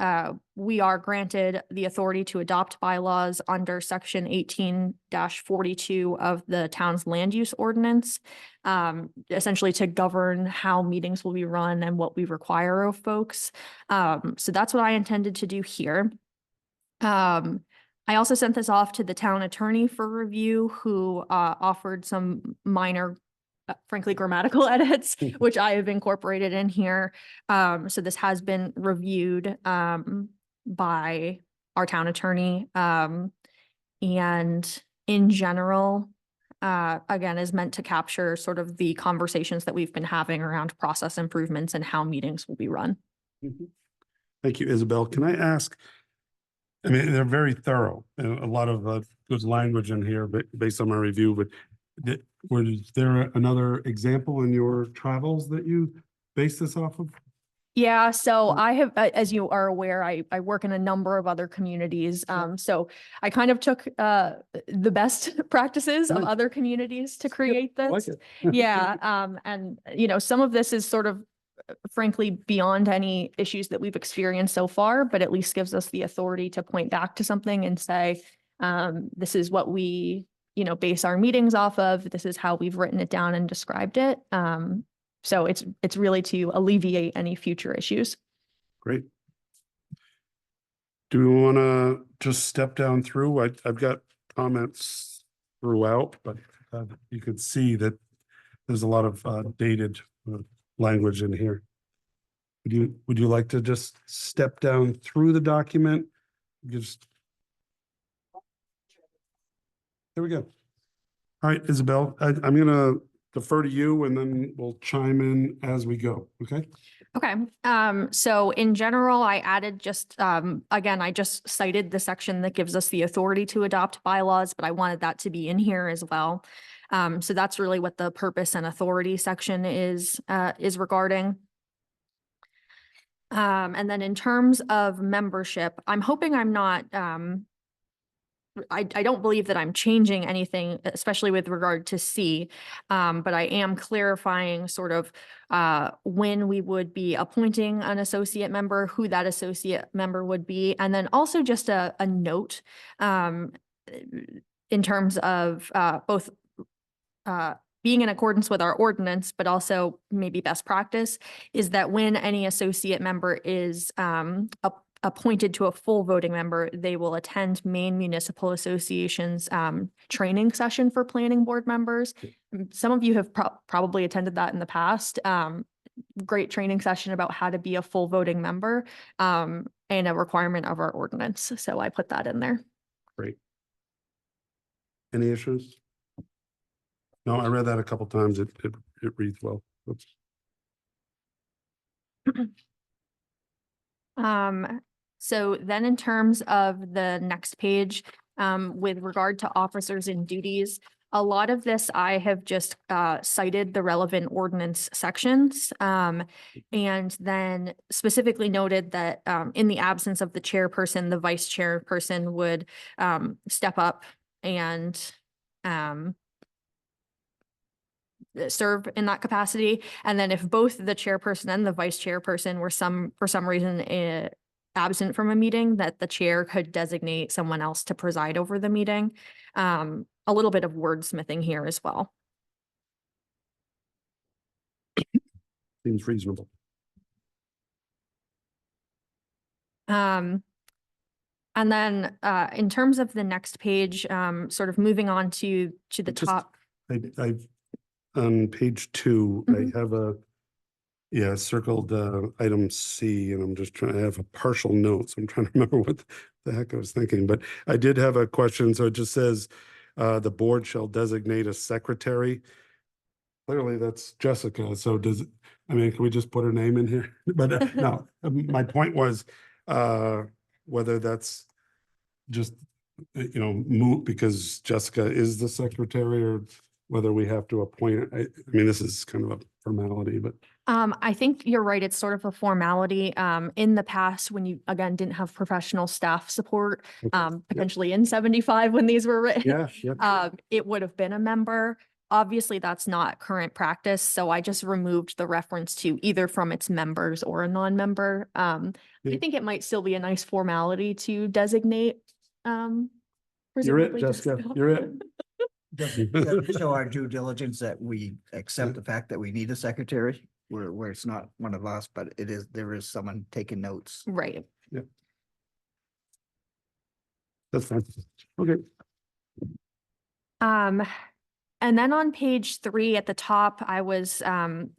We are granted the authority to adopt bylaws under section 18-42 of the town's land use ordinance, essentially to govern how meetings will be run and what we require of folks. So that's what I intended to do here. I also sent this off to the town attorney for review, who offered some minor frankly, grammatical edits, which I have incorporated in here. So this has been reviewed by our town attorney. And in general, again, is meant to capture sort of the conversations that we've been having around process improvements and how meetings will be run. Mhm. Thank you, Isabel. Can I ask, I mean, they're very thorough, and a lot of good language in here, but based on my review, but was there another example in your travels that you based this off of? Yeah, so I have, as you are aware, I work in a number of other communities. So I kind of took the best practices of Nice. other communities to create I like this. it. Yeah, and some of this is sort of frankly beyond any issues that we've experienced so far, but at least gives us the authority to point back to something and say, this is what we, base our meetings off of. This is how we've written it down and described it. So it's really to alleviate any future issues. Great. Do we want to just step down through? I've got comments throughout, but you could see that there's a lot of dated language in here. Would you like to just step down through the document? Just. There we go. All right, Isabel, I'm gonna defer to you and then we'll chime in as we go, okay? Okay, so in general, I added just, again, I just cited the section that gives us the authority to adopt bylaws, but I wanted that to be in here as well. So that's really what the purpose and authority section is regarding. And then in terms of membership, I'm hoping I'm not, I don't believe that I'm changing anything, especially with regard to C, but I am clarifying sort of when we would be appointing an associate member, who that associate member would be, and then also just a note in terms of both being in accordance with our ordinance, but also maybe best practice, is that when any associate member is appointed to a full voting member, they will attend Maine Municipal Association's training session for planning board members. Some of you have probably attended that in the past. Great training session about how to be a full voting member and a requirement of our ordinance. So I put that in there. Great. Any issues? No, I read that a couple times. It reads well. Oops. So then in terms of the next page, with regard to officers and duties, a lot of this I have just cited the relevant ordinance sections. And then specifically noted that in the absence of the chairperson, the vice chairperson would step up and serve in that capacity. And then if both the chairperson and the vice chairperson were for some reason absent from a meeting, that the chair could designate someone else to preside over the meeting. A little bit of wordsmithing here as well. Seems reasonable. And then in terms of the next page, sort of moving on to the Just- top. I've, on page 2, Mhm. I have circled item C, and I'm just trying to have a partial note. So I'm trying to remember what the heck I was thinking, but I did have a question. So it just says, the board shall designate a secretary. Clearly that's Jessica. So can we just put her name in here? But no, my point was, whether that's just, moot because Jessica is the secretary, or whether we have to appoint, I mean, this is kind of a formality, but. I think you're right. It's sort of a formality. In the past, when you, again, didn't have professional staff support, potentially in 75 when these were written. Yeah. It would have been a member. Obviously, that's not current practice, so I just removed the reference to either from its members or a non-member. I think it might still be a nice formality to designate. You're it, presumably Jessica. Jessica. You're it. Does it show our due diligence that we accept the fact that we need a secretary, where it's not one of us, but there is someone taking notes. Right. That's fine. Okay. And then on page 3 at the top, I was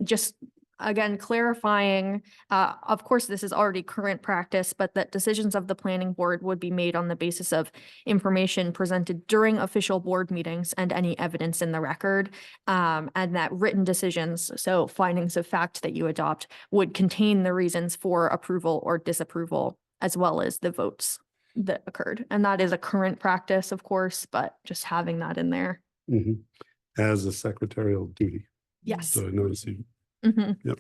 just again clarifying, of course, this is already current practice, but that decisions of the planning board would be made on the basis of information presented during official board meetings and any evidence in the record. And that written decisions, so findings of fact that you adopt, would contain the reasons for approval or disapproval, as well as the votes that occurred. And that is a current practice, of course, but just having that in there. Mhm. As a secretarial duty. Yes. So I noticed you. Mhm. Yep.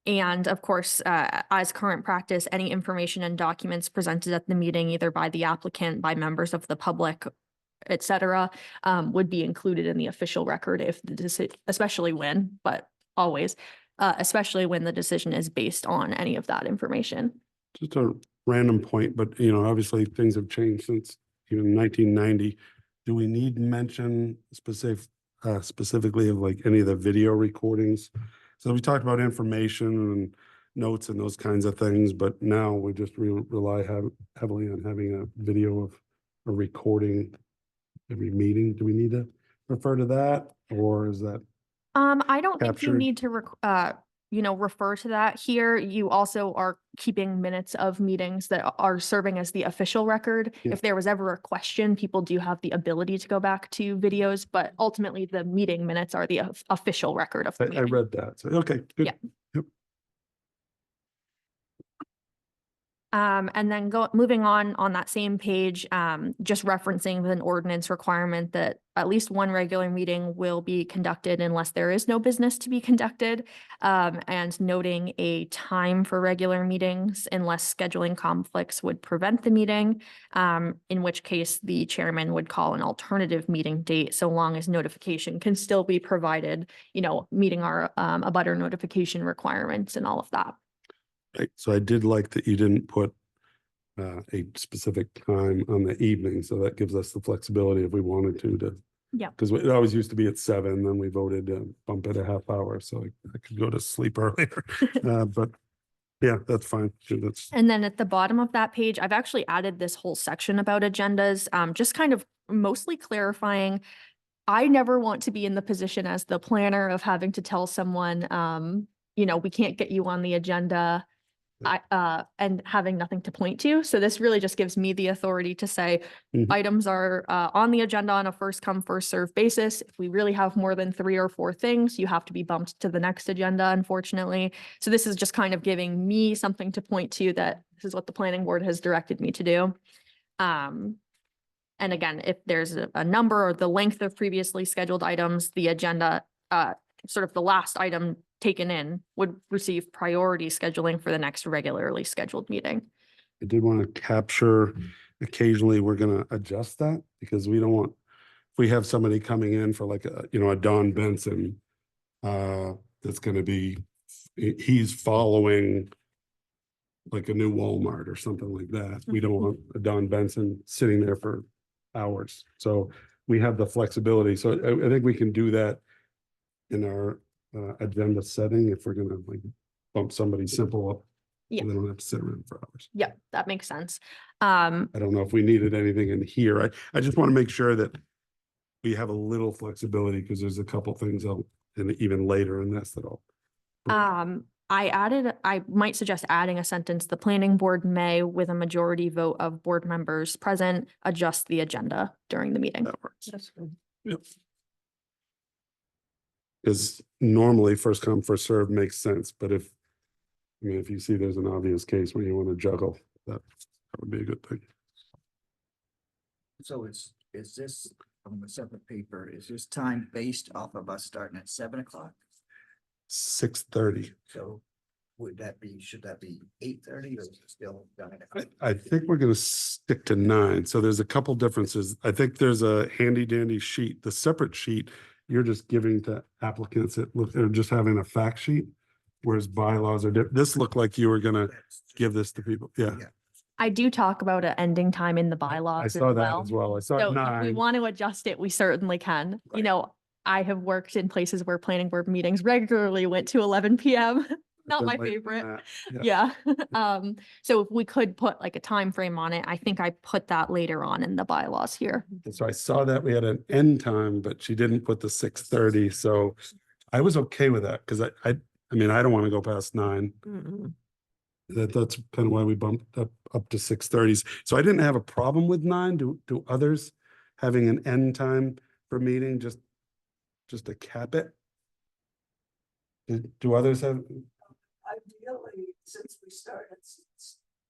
And of course, as current practice, any information and documents presented at the meeting, either by the applicant, by members of the public, et cetera, would be included in the official record if the decision, especially when, but always, especially when the decision is based on any of that information. Just a random point, but obviously things have changed since even 1990. Do we need mention specifically of like any of the video recordings? So we talked about information and notes and those kinds of things, but now we just rely heavily on having a video of a recording every meeting. Do we need to refer to that, or is that? I don't think you Captured. need to refer to that here. You also are keeping minutes of meetings that are serving as the official record. Yeah. If there was ever a question, people do have the ability to go back to videos, but ultimately the meeting minutes are the official record of the I meeting. read that. So, okay, good. Yeah. And then moving on that same page, just referencing an ordinance requirement that at least one regular meeting will be conducted unless there is no business to be conducted, and noting a time for regular meetings unless scheduling conflicts would prevent the meeting, in which case the chairman would call an alternative meeting date so long as notification can still be provided, meeting our abutter notification requirements and all of that. Right. So I did like that you didn't put a specific time on the evening, so that gives us the flexibility if we wanted to. Yeah. Because it always used to be at 7, then we voted to bump it a half hour, so I could go to sleep earlier. But yeah, that's fine. Sure, that's And then at the bottom of that page, I've actually added this whole section about agendas, just kind of mostly clarifying. I never want to be in the position as the planner of having to tell someone, we can't get you on the agenda and having nothing to point to. So this really just gives me the authority to say Mhm. items are on the agenda on a first come, first served basis. If we really have more than 3 or 4 things, you have to be bumped to the next agenda, unfortunately. So this is just kind of giving me something to point to that this is what the planning board has directed me to do. And again, if there's a number or the length of previously scheduled items, the agenda, sort of the last item taken in would receive priority scheduling for the next regularly scheduled meeting. I did want to capture, occasionally, we're gonna adjust that because we don't want, if we have somebody coming in for like a Don Benson, that's gonna be, he's following like a new Walmart or something like that. We don't want a Don Benson sitting there for hours. So we have the flexibility. So I think we can do that in our agenda setting if we're gonna like bump somebody simple up. Yeah. They don't have to sit around for hours. Yeah, that makes sense. I don't know if we needed anything in here. I just want to make sure that we have a little flexibility because there's a couple things out and even later in this that I'll. I might suggest adding a sentence, the planning board may, with a majority vote of board members present, adjust the agenda during the meeting. That works. That's good. Yep. Because normally first come, first serve makes sense, but if you see there's an obvious case where you want to juggle, that would be a good thing. So is this on the separate paper, is this time based off of us starting at 7 o'clock? 6:30. So should that be 8:30 or is it still 9 o'clock? I think we're gonna stick to 9. So there's a couple differences. I think there's a handy dandy sheet. The separate sheet, you're just giving to applicants that look, they're just having a fact sheet. Whereas bylaws are this looked like you were gonna give this to people. Yeah. I do talk about an ending time in the I bylaws saw as that well. as well. I saw So if we 9. want to adjust it, we certainly can. You Right. know, I have worked in places where planning board meetings regularly went to 11 PM. Not Been my later than favorite. that. Yeah. So if we could put like a time frame on it, I think I put that later on in the bylaws here. And so I saw that we had an end time, but she didn't put the 6:30. So I was okay with that because I don't want to go past 9. Mm-mm. That's kind of why we bumped up to 6:30s. So I didn't have a problem with 9. Do others having an end time for meeting just to cap it? Do others have? Ideally, since we started,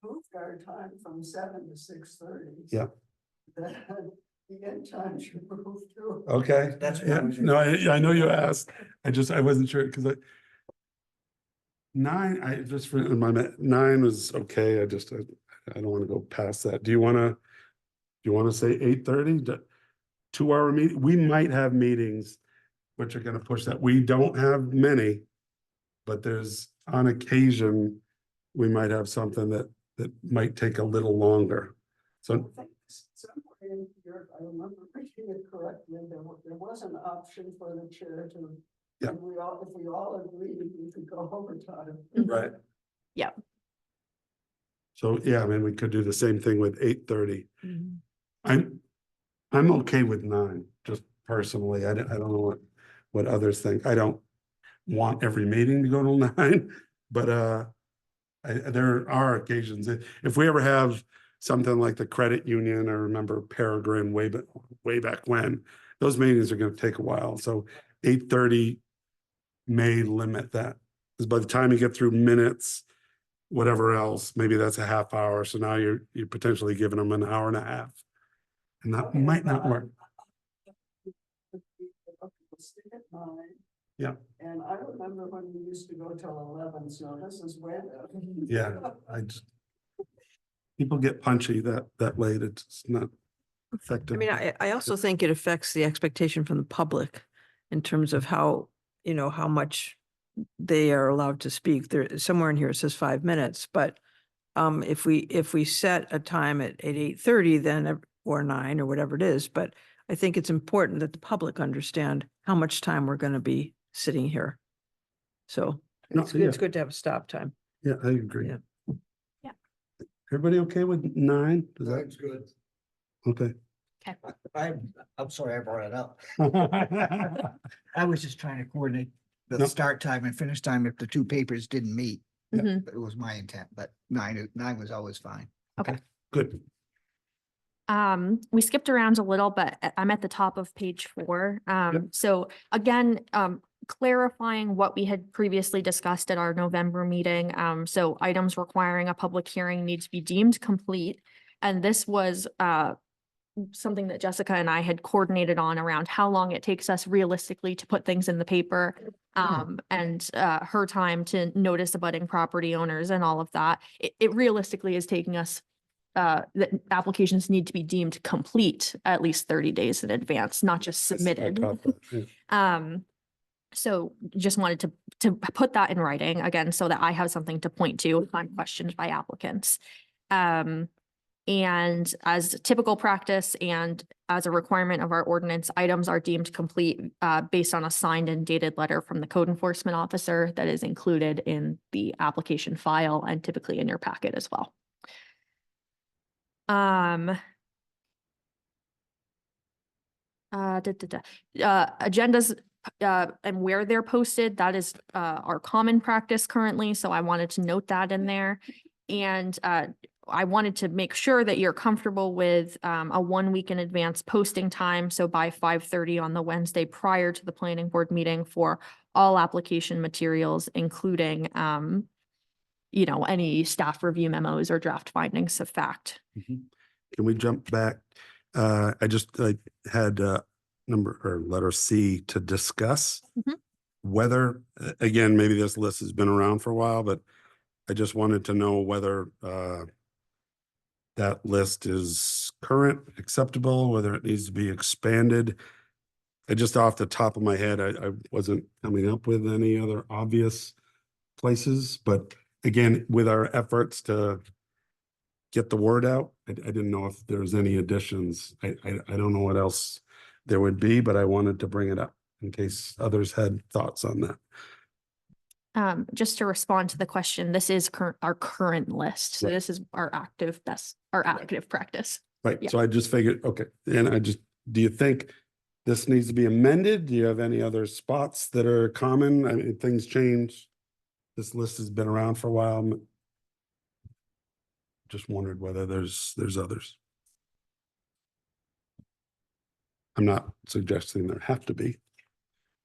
moved our time from 7 to 6:30. Yeah. Then the end time should move too. Okay. That's what I Yeah, was- no, I know you asked. I wasn't sure because 9, for my 9 was okay. I don't want to go past that. Do you want to say 8:30? 2-hour meeting? We might have meetings which are going to push that. We don't have many, but there's on occasion, we might have something that might take a little longer. I So think somewhere in here, if I remember reading it correctly, there was an option for the chair to. Yeah. If we all agreed, we could go overtime. right. Yeah. So, yeah, we could do the same thing with 8:30. Mhm. I'm okay with 9, just personally. I don't know what others think. I don't want every meeting to go till 9, but there are occasions. If we ever have something like the credit union, I remember Peregrine way back when, those meetings are gonna take a while. So 8:30 may limit that. Because by the time you get through minutes, whatever else, maybe that's a half hour. So now you're potentially giving them an hour and a half. And that might not work. Stick at 9. Yeah. And I remember when we used to go till 11, so this is way better. Yeah, people get punchy that late. It's not effective. I also think it affects the expectation from the public in terms of how much they are allowed to speak. There, somewhere in here it says 5 minutes, but if we set a time at 8:30, then or 9 or whatever it is, but I think it's important that the public understand how much time we're going to be sitting here. So No, it's yeah. good to have a stop time. Yeah, I agree. Yeah. Yeah. Everybody okay with 9? Is that That's good. okay? I'm sorry I brought it up. I was just trying to coordinate No. the start time and finish time if the 2 papers didn't meet. Yeah. Mhm. It was my intent, but nine was always fine. Good. We skipped around a little, but I'm at the top of page 4. So again, clarifying what we had previously discussed at our November meeting. So items requiring a public hearing need to be deemed complete. And this was, something that Jessica and I had coordinated on around how long it takes us realistically to put things in the paper. And her time to notice abutting property owners and all of that. It realistically is taking us, the applications need to be deemed complete at least 30 days in advance, not just submitted. So just wanted to put that in writing again, so that I have something to point to if I'm questioned by applicants. And as typical practice and as a requirement of our ordinance, items are deemed complete based on a signed and dated letter from the code enforcement officer that is included in the application file and typically in your packet as well. Agendas and where they're posted, that is our common practice currently, so I wanted to note that in there. And I wanted to make sure that you're comfortable with a 1 week in advance posting time, so by 5:30 on the Wednesday prior to the planning board meeting for all application materials, including any staff review memos or draft findings of fact. Can we jump back? I had letter C to discuss Mhm. whether, again, maybe this list has been around for a while, but I just wanted to know whether that list is current, acceptable, whether it needs to be expanded. Just off the top of my head, I wasn't coming up with any other obvious places, but again, with our efforts to get the word out, I didn't know if there's any additions. I don't know what else there would be, but I wanted to bring it up in case others had thoughts on that. Just to respond to the question, this is our current list. So Right. this is our active practice. Right, Yeah. so I just figured, okay, and do you think this needs to be amended? Do you have any other spots that are common? I mean, things change. This list has been around for a while. Just wondered whether there's others. I'm not suggesting there have to be.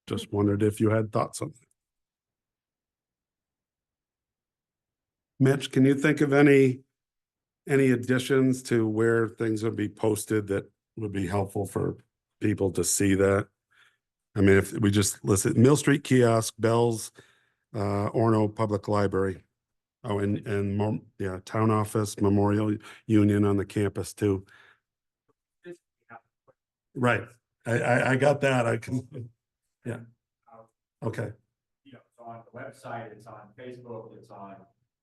Just wondered if you had thoughts on it. Mitch, can you think of any additions to where things would be posted that would be helpful for people to see that? I mean, if we just listen, Mill Street Kiosk, Bell's, Orono Public Library. Oh, and Town Office, Memorial Union on the campus too. Right, I got that, I can, yeah. Okay, You know, it's on the website, it's on Facebook, it's on,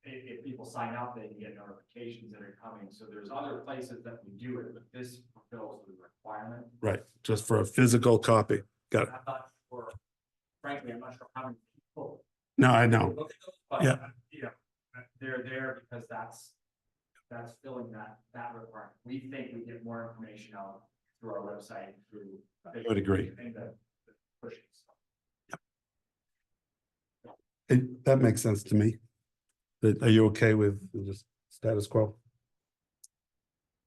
if people sign up, they can get notifications that are coming. So there's other places that we do it, but this fulfills the requirement. right, just for a physical copy, got it. I'm not sure, frankly, I'm not sure how many people. No, I know, look at those, but, Yeah. You know, they're there because that's filling that requirement. We think we get more information out through our website, through. I would agree. And the pushing stuff. That makes sense to me. But are you okay with just status quo?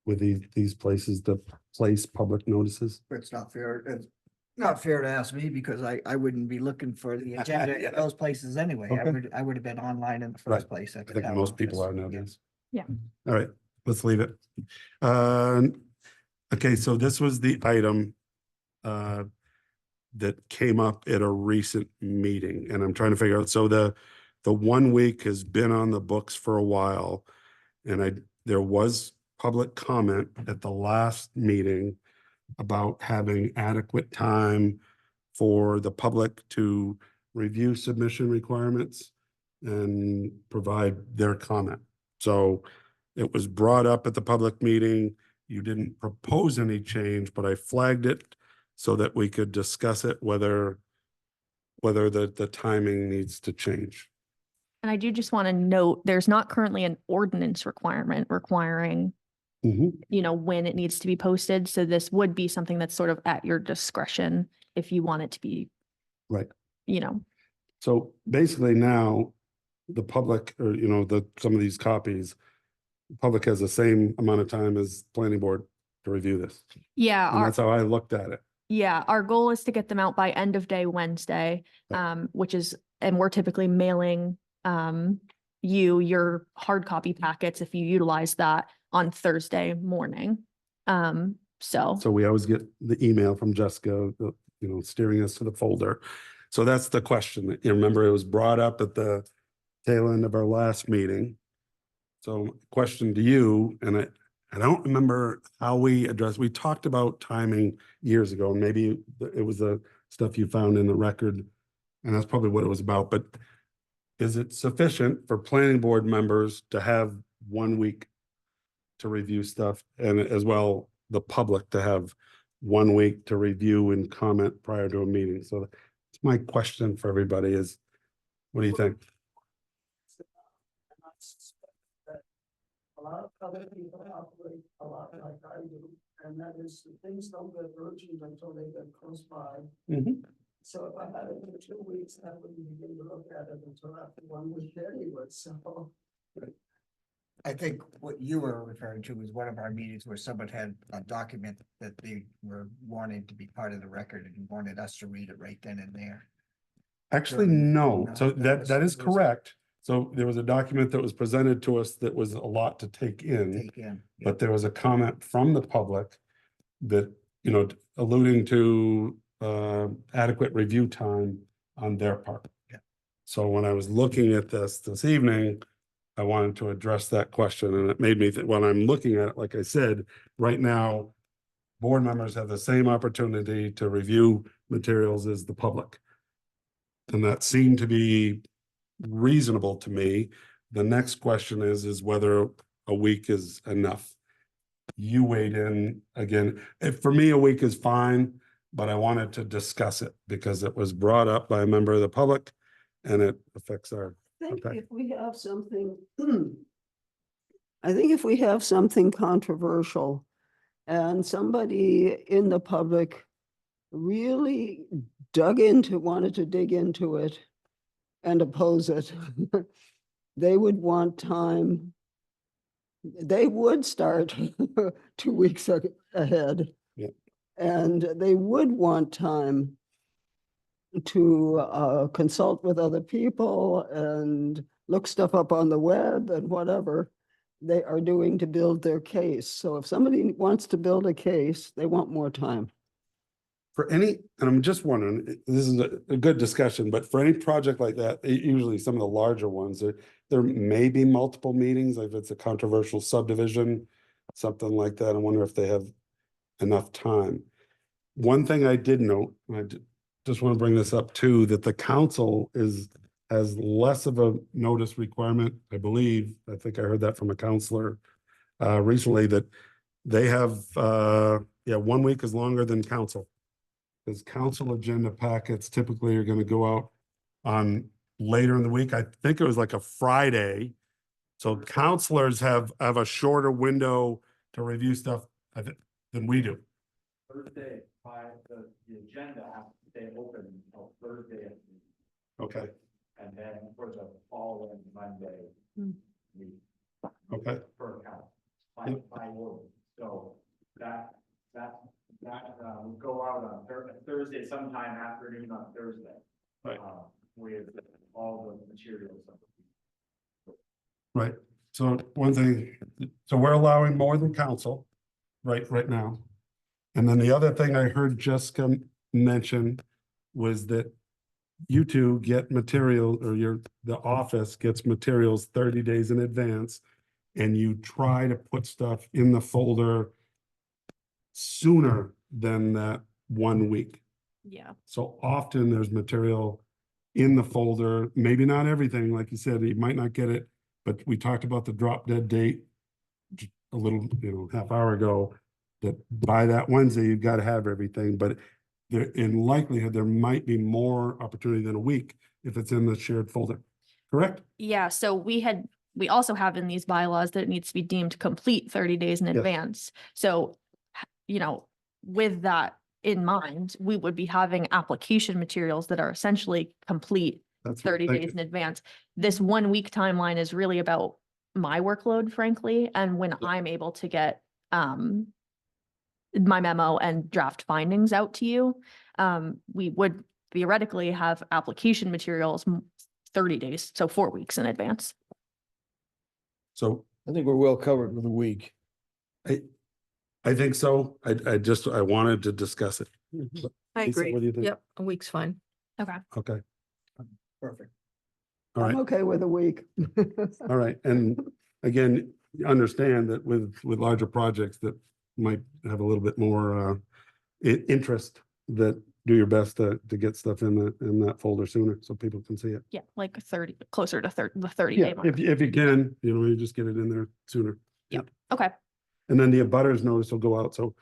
With these places to place public notices? It's not fair to ask me because I wouldn't be looking for the agenda at those places anyway. Okay. I would have been online in the Right. first place. I think most people are nowadays. Yeah. All right, let's leave it. Okay, so this was the item that came up at a recent meeting, and I'm trying to figure out, so the 1 week has been on the books for a while. And there was public comment at the last meeting about having adequate time for the public to review submission requirements and provide their comment. So it was brought up at the public meeting. You didn't propose any change, but I flagged it so that we could discuss it, whether the timing needs to change. And I do just want to note, there's not currently an ordinance requirement requiring, when it needs to be posted. So this would be something that's sort of at your discretion if you want it to be. Right. You know. So basically now, the public, or, some of these copies, the public has the same amount of time as planning board to review this. Yeah, And that's how I looked at it. yeah, our goal is to get them out by end of day Wednesday, which is, and we're typically mailing you your hard copy packets if you utilize that on Thursday morning. So We always get the email from Jessica, steering us to the folder. So that's the question. You remember, it was brought up at the tail end of our last meeting. So question to you, and I don't remember how we talked about timing years ago, and maybe it was the stuff you found in the record, and that's probably what it was about, but is it sufficient for planning board members to have 1 week to review stuff, and as well, the public to have 1 week to review and comment prior to a meeting? So that's my question for everybody is, what do you think? A lot of other people operate a lot like I do, and that is, things don't get urgent until they get close by. So if I had it for 2 weeks, I wouldn't begin to look at it until after 1 week anyway, so. I think what you were referring to was one of our meetings where someone had a document that they were wanting to be part of the record and wanted us to read it right then and there. Actually, no. No, So that that is was- correct. So there was a document that was presented to us that was a lot to take in, Take in. but there was a comment from the public that, alluding to adequate review time on their part. Yeah. So when I was looking at this evening, I wanted to address that question, and it made me think, when I'm looking at it, like I said, right now, board members have the same opportunity to review materials as the public. And that seemed to be reasonable to me. The next question is whether a week is enough. You weighed in again. For me, a week is fine, but I wanted to discuss it because it was brought up by a member of the public and it affects our. I think Okay. if we have something, I think if we have something controversial and somebody in the public really wanted to dig into it and oppose it, they would want time. They would start 2 weeks ahead. Yeah. And they would want time to consult with other people and look stuff up on the web and whatever they are doing to build their case. So if somebody wants to build a case, they want more time. For any, and I'm just wondering, this is a good discussion, but for any project like that, usually some of the larger ones, there may be multiple meetings, like if it's a controversial subdivision, something like that. I wonder if they have enough time. One thing I did note, and I just want to bring this up too, that the council has less of a notice requirement, I believe. I think I heard that from a counselor recently, that they have 1 week is longer than council. Because council agenda packets typically are going to go out on later in the week. I think it was like a Friday. So counselors have a shorter window to review stuff than we do. Thursday, the agenda has to stay open until Thursday. Okay, And then for the following Monday. okay. Per count, Yep. by order. So that will go out on Thursday, sometime afternoon on Thursday. Right. With all the materials. Right. So one thing, so we're allowing more than council right now. And then the other thing I heard Jessica mention was that you two get material, or the office gets materials 30 days in advance, and you try to put stuff in the folder sooner than that 1 week. yeah. So often there's material in the folder, maybe not everything, like you said, you might not get it, but we talked about the drop dead date a little, half hour ago, that by that Wednesday, you've got to have everything, but there, in likelihood, there might be more opportunity than a week if it's in the shared folder, correct? Yeah, so we also have in these bylaws that it needs to be deemed complete 30 days in Yes. advance. So, with that in mind, we would be having application materials that are essentially complete That's what I'm 30 days thinking. in advance. This 1 week timeline is really about my workload, frankly, and when I'm able to get my memo and draft findings out to you. We would theoretically have application materials 30 days, so 4 weeks in advance. So I think we're well covered with a week. I think so. I wanted to discuss it. I Lisa, agree. what do you think? Yep, a week's fine. Okay. Okay, Perfect. all right, I'm okay with a week. all right. And again, you understand that with larger projects that might have a little bit more interest, that do your best to get stuff in that folder sooner so people can see it. Yeah, like 30, closer to the 30 Yeah, day mark. if you can, you just get it in there sooner. Okay. And then the abutters notice will go out, so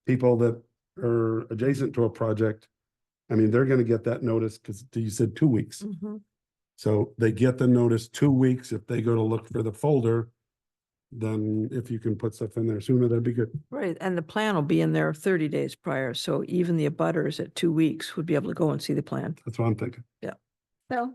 people that are adjacent to a project, I mean, they're gonna get that notice, because you said 2 weeks. Mhm. So they get the notice 2 weeks. If they go to look for the folder, then if you can put stuff in there sooner, that'd be good. Right, and the plan will be in there 30 days prior, so even the abutters at 2 weeks would be able to go and see the plan. That's what I'm thinking. So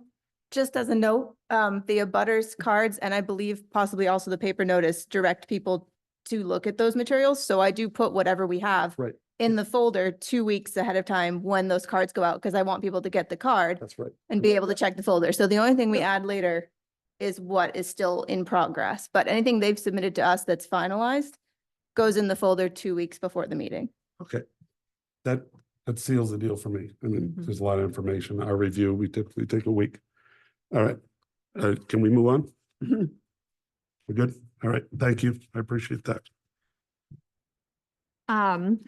just as a note, the abutters cards, and I believe possibly also the paper notice, direct people to look at those materials. So I do put whatever we have Right, in the folder 2 weeks ahead of time when those cards go out, because I want people to get the card that's right. and be able to check the folder. So the only thing we add later is what is still in progress, but anything they've submitted to us that's finalized goes in the folder 2 weeks before the meeting. Okay. That seals the deal for me. I mean, Mhm. there's a lot of information. Our review, we typically take a week. All right. Can we move on? We're good? All right. Thank you. I appreciate that.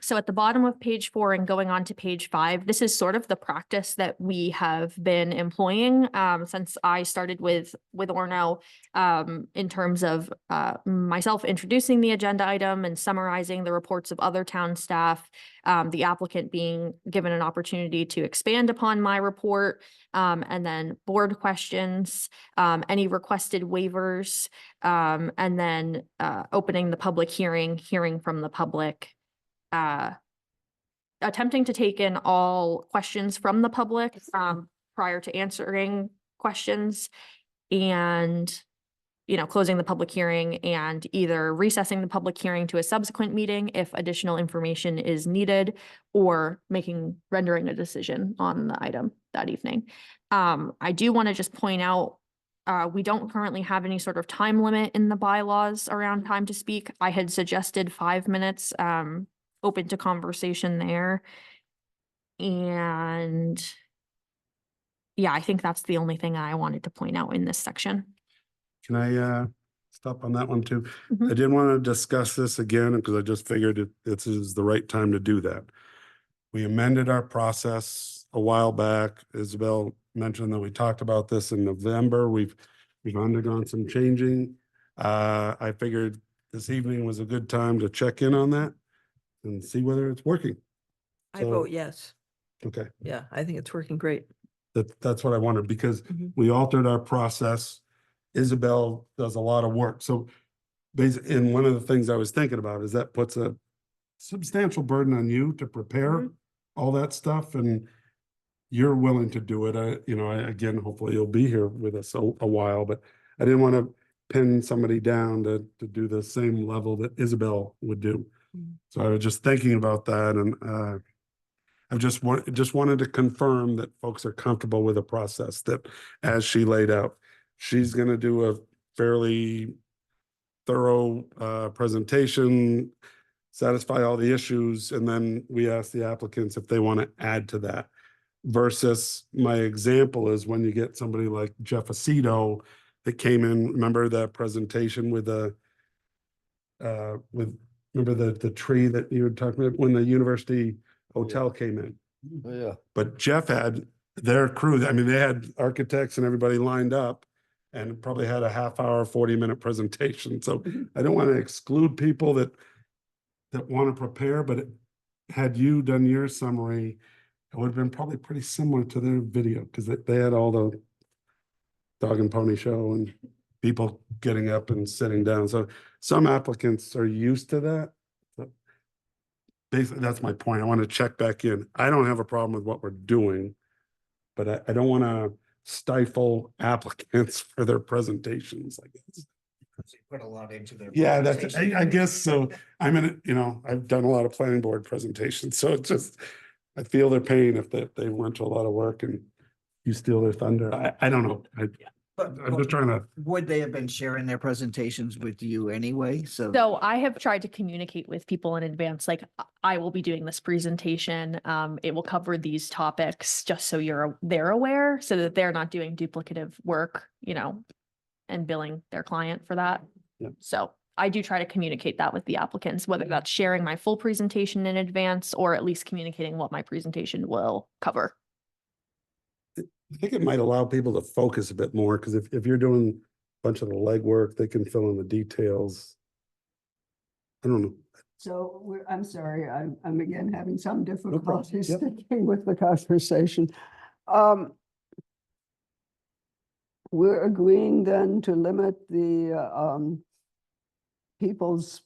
So at the bottom of page 4 and going on to page 5, this is sort of the practice that we have been employing since I started with Orono, in terms of myself introducing the agenda item and summarizing the reports of other town staff, the applicant being given an opportunity to expand upon my report, and then board questions, any requested waivers, and then opening the public hearing from the public. Attempting to take in all questions from the public prior to answering questions, and closing the public hearing and either recessing the public hearing to a subsequent meeting if additional information is needed, or rendering a decision on the item that evening. I do want to just point out, we don't currently have any sort of time limit in the bylaws around time to speak. I had suggested 5 minutes, open to conversation there. And yeah, I think that's the only thing I wanted to point out in this section. Can I stop on that one too? Mhm. I did want to discuss this again because I just figured this is the right time to do that. We amended our process a while back. Isabel mentioned that we talked about this in November. We've undergone some changing. I figured this evening was a good time to check in on that and see whether it's working. I So- vote yes. Okay, Yeah, I think it's working great. that's what I wanted, because Mhm. we altered our process. Isabel does a lot of work, so basically, and one of the things I was thinking about is that puts a substantial burden on you to prepare all that stuff, and you're willing to do it. Again, hopefully you'll be here with us a while, but I didn't want to pin somebody down to do the same level that Isabel would do. So I was just thinking about that, and I just wanted to confirm that folks are comfortable with the process that, as she laid out, she's going to do a fairly thorough presentation, satisfy all the issues, and then we ask the applicants if they want to add to that. Versus my example is when you get somebody like Jeff Aceto that came in, remember that presentation with remember the tree that you were talking about when the university hotel came in? Oh, yeah. But Jeff had their crew, I mean, they had architects and everybody lined up and probably had a half-hour, 40-minute presentation. So I don't want to exclude people that want to prepare, but had you done your summary, it would have been probably pretty similar to their video, because they had all the dog and pony show and people getting up and sitting down. So some applicants are used to that. But basically, that's my point. I want to check back in. I don't have a problem with what we're doing, but I don't want to stifle applicants for their presentations, I guess. They put a lot into their. Yeah, that's, presentation. I guess so. I'm in it, I've done a lot of planning board presentations, so it's just, I feel their pain if they went to a lot of work and you steal their thunder. I don't know. I'm just trying to, Would they have been sharing their presentations with you anyway? So. So I have tried to communicate with people in advance, like I will be doing this presentation. It will cover these topics just so they're aware so that they're not doing duplicative work, and billing their client for that. Yep. So I do try to communicate that with the applicants, whether that's sharing my full presentation in advance or at least communicating what my presentation will cover. I think it might allow people to focus a bit more, because if you're doing a bunch of the legwork, they can fill in the details. I don't know. So I'm sorry, I'm again having some problem. difficulty Yep. sticking with the conversation. We're agreeing then to limit the people's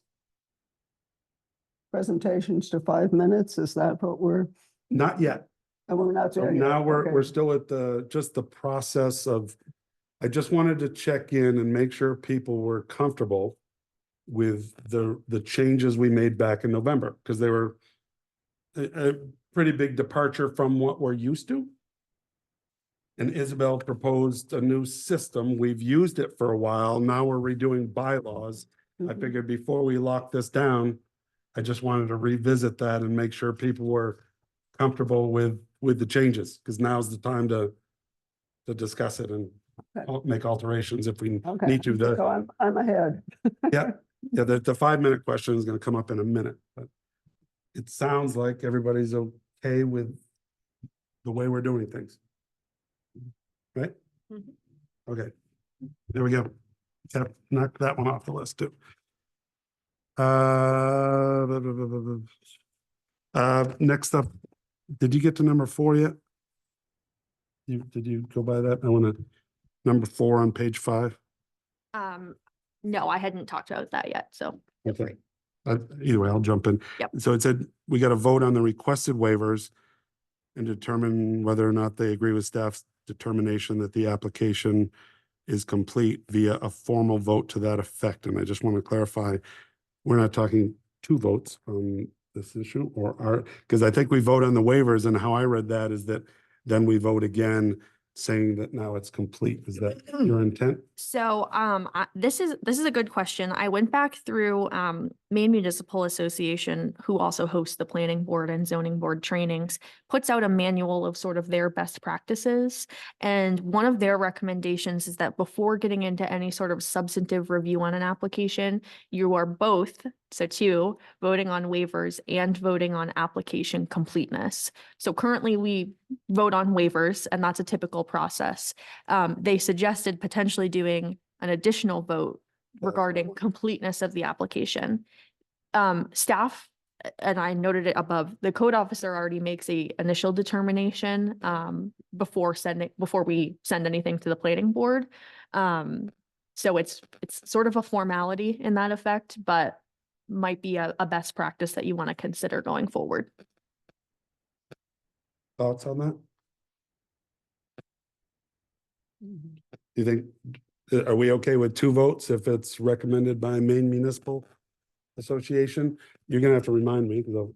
presentations to 5 minutes. Is that what Not yet. and we're not So there yet? now we're Okay. still at just the process of, I just wanted to check in and make sure people were comfortable with the changes we made back in November, because they were a pretty big departure from what we're used to. And Isabel proposed a new system. We've used it for a while. Now we're redoing bylaws. I Mhm. figured before we lock this down, I just wanted to revisit that and make sure people were comfortable with the changes, because now's the time to discuss it and make alterations if we Okay, need to. so I'm ahead. Yeah, the 5 minute question is gonna come up in a minute, but it sounds like everybody's okay with the way we're doing things. Right? Mhm. Okay, there we go. Yep, knock that one off the list too. Next up, did you get to number 4 yet? Did you go by that? I wanna, number 4 on page 5. No, I hadn't talked about that yet, so. feel Okay. free. Either way, I'll jump in. Yep. So it said, we got to vote on the requested waivers and determine whether or not they agree with staff's determination that the application is complete via a formal vote to that effect. And I just want to clarify, we're not talking 2 votes on this issue, because I think we vote on the waivers, and how I read that is that then we vote again saying that now it's complete. Is that your intent? So, this is a good question. I went back through, Maine Municipal Association, who also hosts the planning board and zoning board trainings, puts out a manual of sort of their best practices. And one of their recommendations is that before getting into any sort of substantive review on an application, you are both, so 2, voting on waivers and voting on application completeness. So currently we vote on waivers, and that's a typical process. They suggested potentially doing an additional vote regarding completeness of the application. Staff, and I noted it above, the code officer already makes a initial determination before we send anything to the planning board. So it's sort of a formality in that effect, but might be a best practice that you want to consider going forward. Thoughts on that? You think, are we okay with 2 votes if it's recommended by Maine Municipal Association? You're gonna have to remind me, because I'll,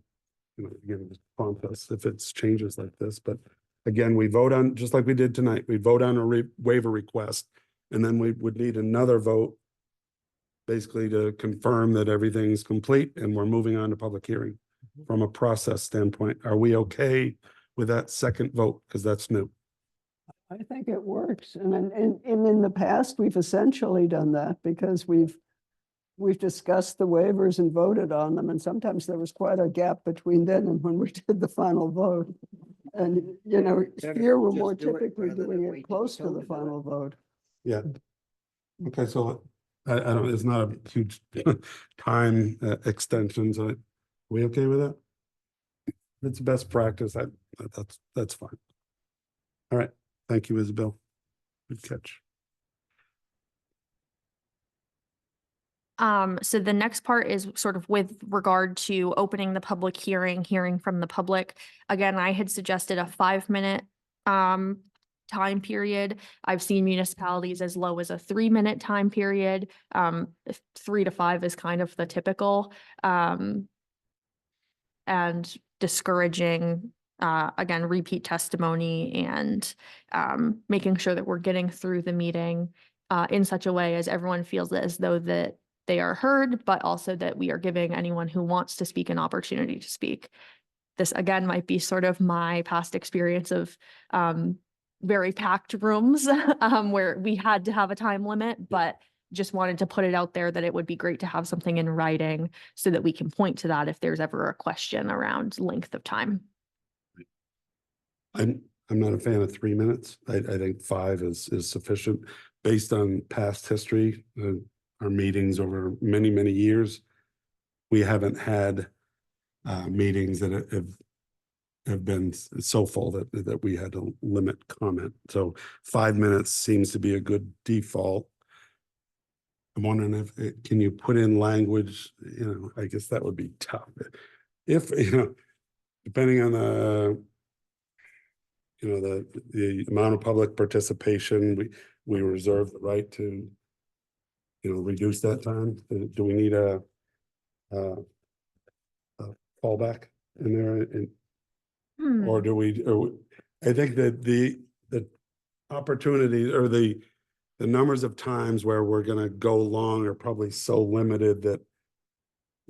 again, just prompt us if it's changes like this, but again, we vote on, just like we did tonight, we vote on a waiver request, and then we would need another vote basically to confirm that everything's complete and we're moving on to public hearing. From a process standpoint, are we okay with that second vote? Because that's new. I think it works. And in the past, we've essentially done that because we've discussed the waivers and voted on them. And sometimes there was quite a gap between then and when we did the final vote. And, here we're just more do it typically rather than doing wait it till you close to tell the me to do it. final vote. Yeah. Okay, so I don't, it's not a huge time extension, so are we okay with that? It's best practice, that's fine. All right, thank you, Isabel. Good catch. So the next part is sort of with regard to opening the public hearing from the public. Again, I had suggested a 5-minute time period. I've seen municipalities as low as a 3-minute time period. 3 to 5 is kind of the typical. And discouraging, again, repeat testimony and making sure that we're getting through the meeting in such a way as everyone feels as though that they are heard, but also that we are giving anyone who wants to speak an opportunity to speak. This, again, might be sort of my past experience of very packed rooms where we had to have a time limit, but just wanted to put it out there that it would be great to have something in writing so that we can point to that if there's ever a question around length of time. I'm not a fan of 3 minutes. I think 5 is sufficient based on past history. Our meetings over many, many years, we haven't had meetings that have been so full that we had to limit comment. So 5 minutes seems to be a good default. I'm wondering if, can you put in language, I guess that would be tough. If, depending on the amount of public participation, we reserve the right to, reduce that time. Do we need a fallback in there? Or do we, I think that the opportunity or the numbers of times where we're gonna go long are probably so limited that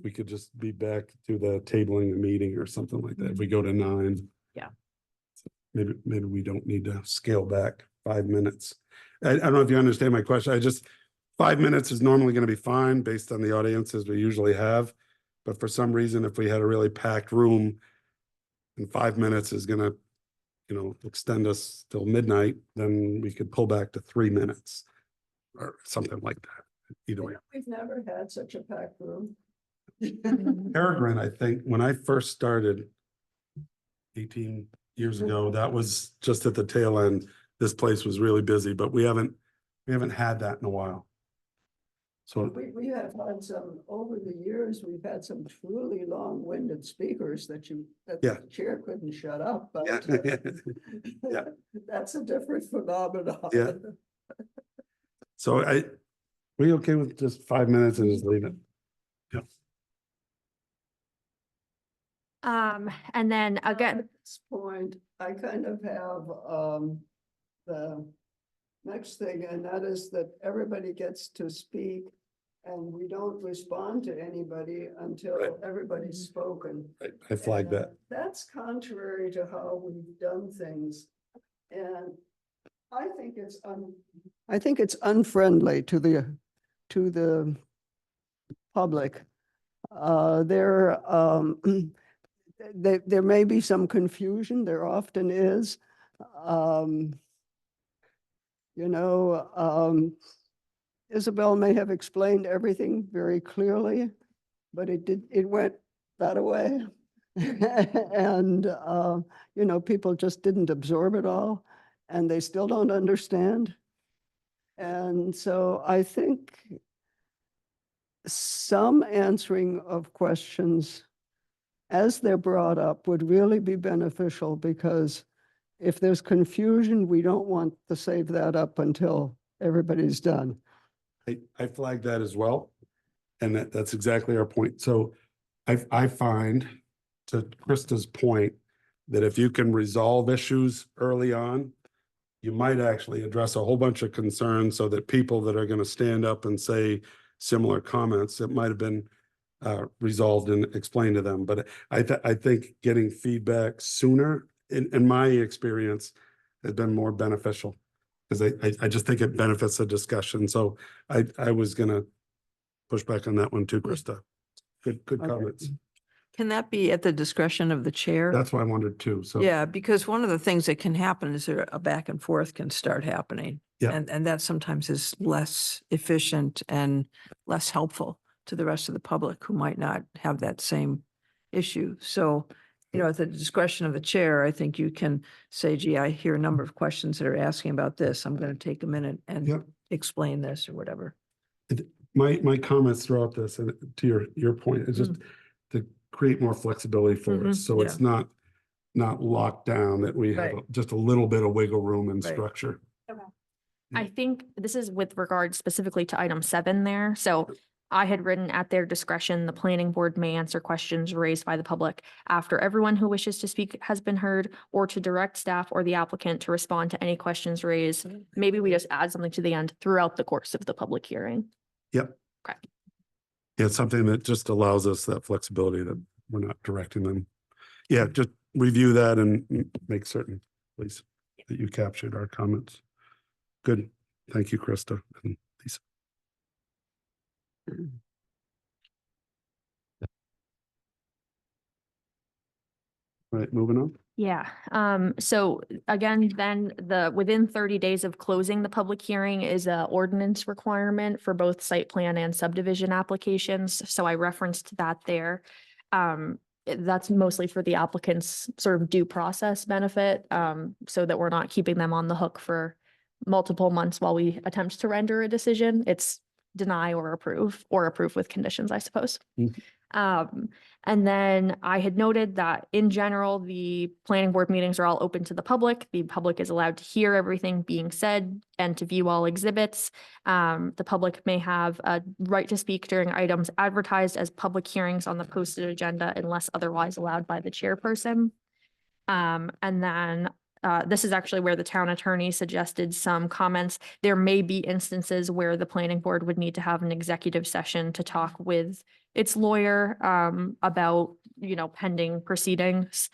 we could just be back to the tabling the meeting or something like that. If we go to 9. Yeah. So maybe we don't need to scale back 5 minutes. I don't know if you understand my question. 5 minutes is normally gonna be fine based on the audiences we usually have. But for some reason, if we had a really packed room and 5 minutes is gonna, extend us till midnight, then we could pull back to 3 minutes or something like that. Either way. We've never had such a packed room. Peregrine, I think, when I first started 18 years ago, that was just at the tail end. This place was really busy, but we haven't had that in a while. So We have had some, over the years, we've had some truly long-winded speakers that Yeah. the chair couldn't shut up, but yeah. Yeah. that's a different phenomenon. Yeah. So we okay with just 5 minutes and just leave it? Yeah. And then again, At this point, I kind of have the next thing, and that is that everybody gets to speak and we don't respond to anybody until Right. everybody's spoken. I flagged And, that. That's contrary to how we've done things. And I think it's unfriendly to the public. There may be some confusion, there often is. Isabel may have explained everything very clearly, but it went that way. And, people just didn't absorb it all and they still don't understand. And so I think some answering of questions as they're brought up would really be beneficial, because if there's confusion, we don't want to save that up until everybody's done. I flagged that as well. And that's exactly our point. So I find, to Krista's point, that if you can resolve issues early on, you might actually address a whole bunch of concerns so that people that are going to stand up and say similar comments, it might have been resolved and explained to them. But I think getting feedback sooner, in my experience, has been more beneficial, because I just think it benefits the discussion. So I was going to push back on that one too, Krista. Good comments. Can that be at the discretion of the chair? That's what I wondered too. So Yeah, because one of the things that can happen is a back and forth can start happening. Yeah. And that sometimes is less efficient and less helpful to the rest of the public who might not have that same issue. So, at the discretion of the chair, I think you can say, gee, I hear a number of questions that are asking about this. I'm going to take a minute and Yep. explain this or whatever. my comments throughout this, and to your point, is just to create more flexibility for us. So it's not not locked down, that we have Right. just a little bit of wiggle room and Right. structure. I think this is with regard specifically to item 7 there. So I had written at their discretion, the planning board may answer questions raised by the public after everyone who wishes to speak has been heard, or to direct staff or the applicant to respond to any questions raised. Maybe we just add something to the end throughout the course of the public hearing. Yep. Okay. Yeah, it's something that just allows us that flexibility that we're not directing them. Yeah, just review that and make certain, please, that you captured our comments. Good. Thank you, Krista and Lisa. All right, moving on. Yeah, so again, then within 30 days of closing the public hearing is a ordinance requirement for both site plan and subdivision applications. So I referenced that there. That's mostly for the applicant's sort of due process benefit, so that we're not keeping them on the hook for multiple months while we attempt to render a decision. It's deny or approve with conditions, I suppose. Mhm. And then I had noted that in general, the planning board meetings are all open to the public. The public is allowed to hear everything being said and to view all exhibits. The public may have a right to speak during items advertised as public hearings on the posted agenda unless otherwise allowed by the chairperson. And then this is actually where the town attorney suggested some comments. There may be instances where the planning board would need to have an executive session to talk with its lawyer about, pending proceedings.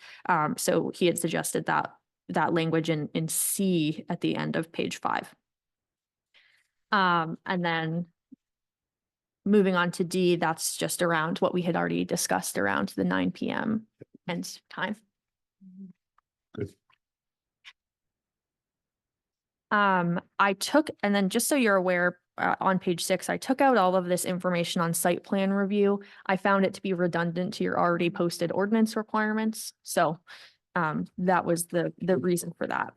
So he had suggested that language in C at the end of page 5. And then moving on to D, that's just around what we had already discussed around the 9 p.m. end time. Good. I took, and then just so you're aware, on page 6, I took out all of this information on site plan review. I found it to be redundant to your already posted ordinance requirements. So that was the reason for that.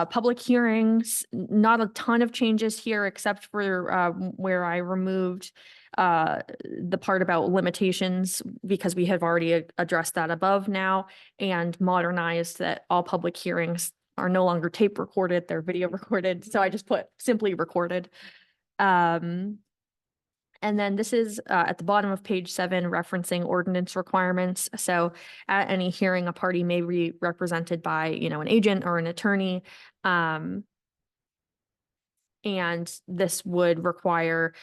Public hearings, not a ton of changes here, except for where I removed the part about limitations, because we have already addressed that above now, and modernized that all public hearings are no longer tape recorded, they're video recorded. So I just put simply recorded. And then this is at the bottom of page 7, referencing ordinance requirements. So at any hearing, a party may be represented by, an agent or an attorney. And this would require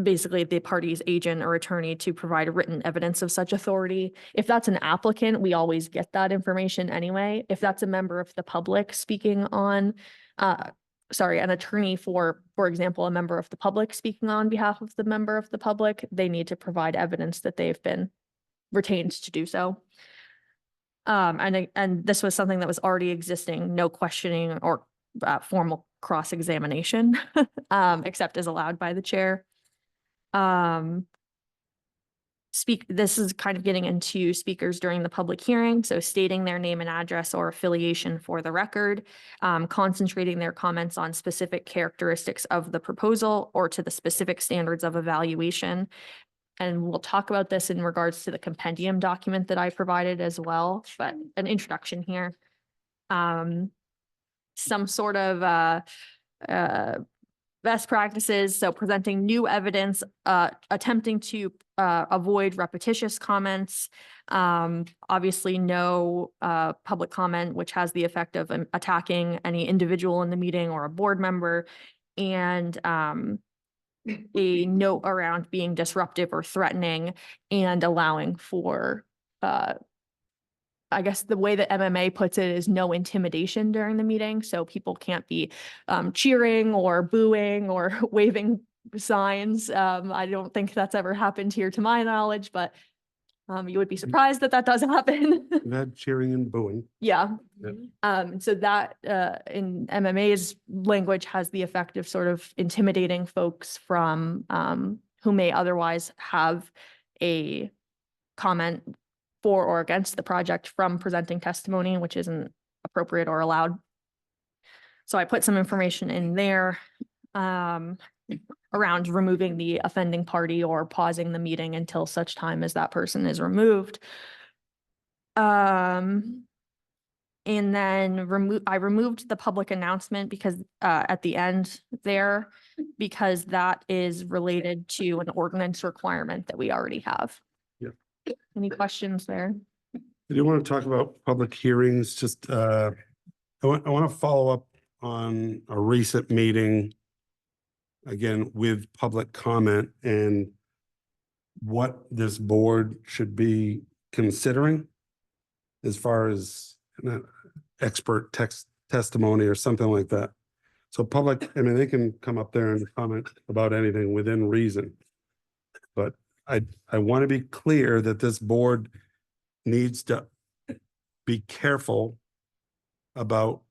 basically the party's agent or attorney to provide written evidence of such authority. If that's an applicant, we always get that information anyway. If that's a member of the public speaking on, an attorney for example, a member of the public speaking on behalf of the member of the public, they need to provide evidence that they've been retained to do so. And this was something that was already existing, no questioning or formal cross-examination, except as allowed by the chair. This is kind of getting into speakers during the public hearing. So stating their name and address or affiliation for the record, concentrating their comments on specific characteristics of the proposal or to the specific standards of evaluation. And we'll talk about this in regards to the compendium document that I provided as well, but an introduction here. Some sort of best practices, so presenting new evidence, attempting to avoid repetitious comments, obviously no public comment, which has the effect of attacking any individual in the meeting or a board member, and a note around being disruptive or threatening, and allowing for I guess the way that MMA puts it is no intimidation during the meeting. So people can't be cheering or booing or waving signs. I don't think that's ever happened here to my knowledge, but you would be surprised that does happen. We've had cheering and booing. Yeah. Yep. So that in MMA's language has the effect of sort of intimidating folks from who may otherwise have a comment for or against the project from presenting testimony, which isn't appropriate or allowed. So I put some information in there around removing the offending party or pausing the meeting until such time as that person is removed. And then I removed the public announcement because at the end there, because that is related to an ordinance requirement that we already have. Yeah. Any questions there? I do want to talk about public hearings, just, I want to follow up on a recent meeting. Again, with public comment and what this board should be considering as far as expert testimony or something like that. So public, I mean, they can come up there and comment about anything within reason. But I want to be clear that this board needs to be careful about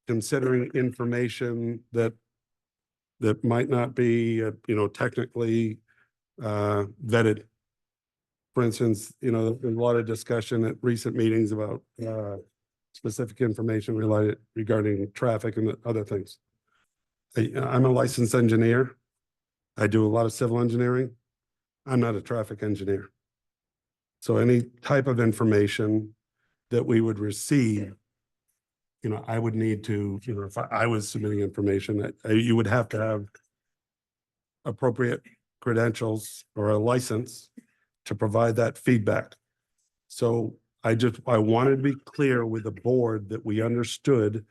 considering information that might not be, technically vetted. For instance, there's a lot of discussion at recent meetings about specific information regarding traffic and other things. I'm a licensed engineer. I do a lot of civil engineering. I'm not a traffic engineer. So any type of information that we would receive, I would need to, if I was submitting information, you would have to have appropriate credentials or a license to provide that feedback. So I wanted to be clear with the board that we understood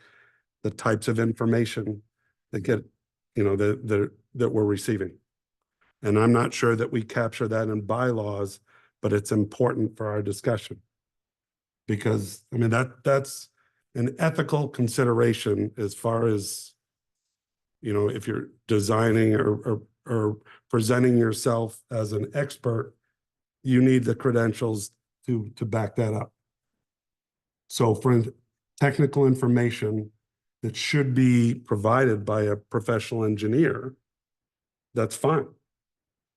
the types of information that that we're receiving. And I'm not sure that we capture that in bylaws, but it's important for our discussion. Because, I mean, that's an ethical consideration as far as, if you're designing or presenting yourself as an expert, you need the credentials to back that up. So for technical information that should be provided by a professional engineer, that's fine.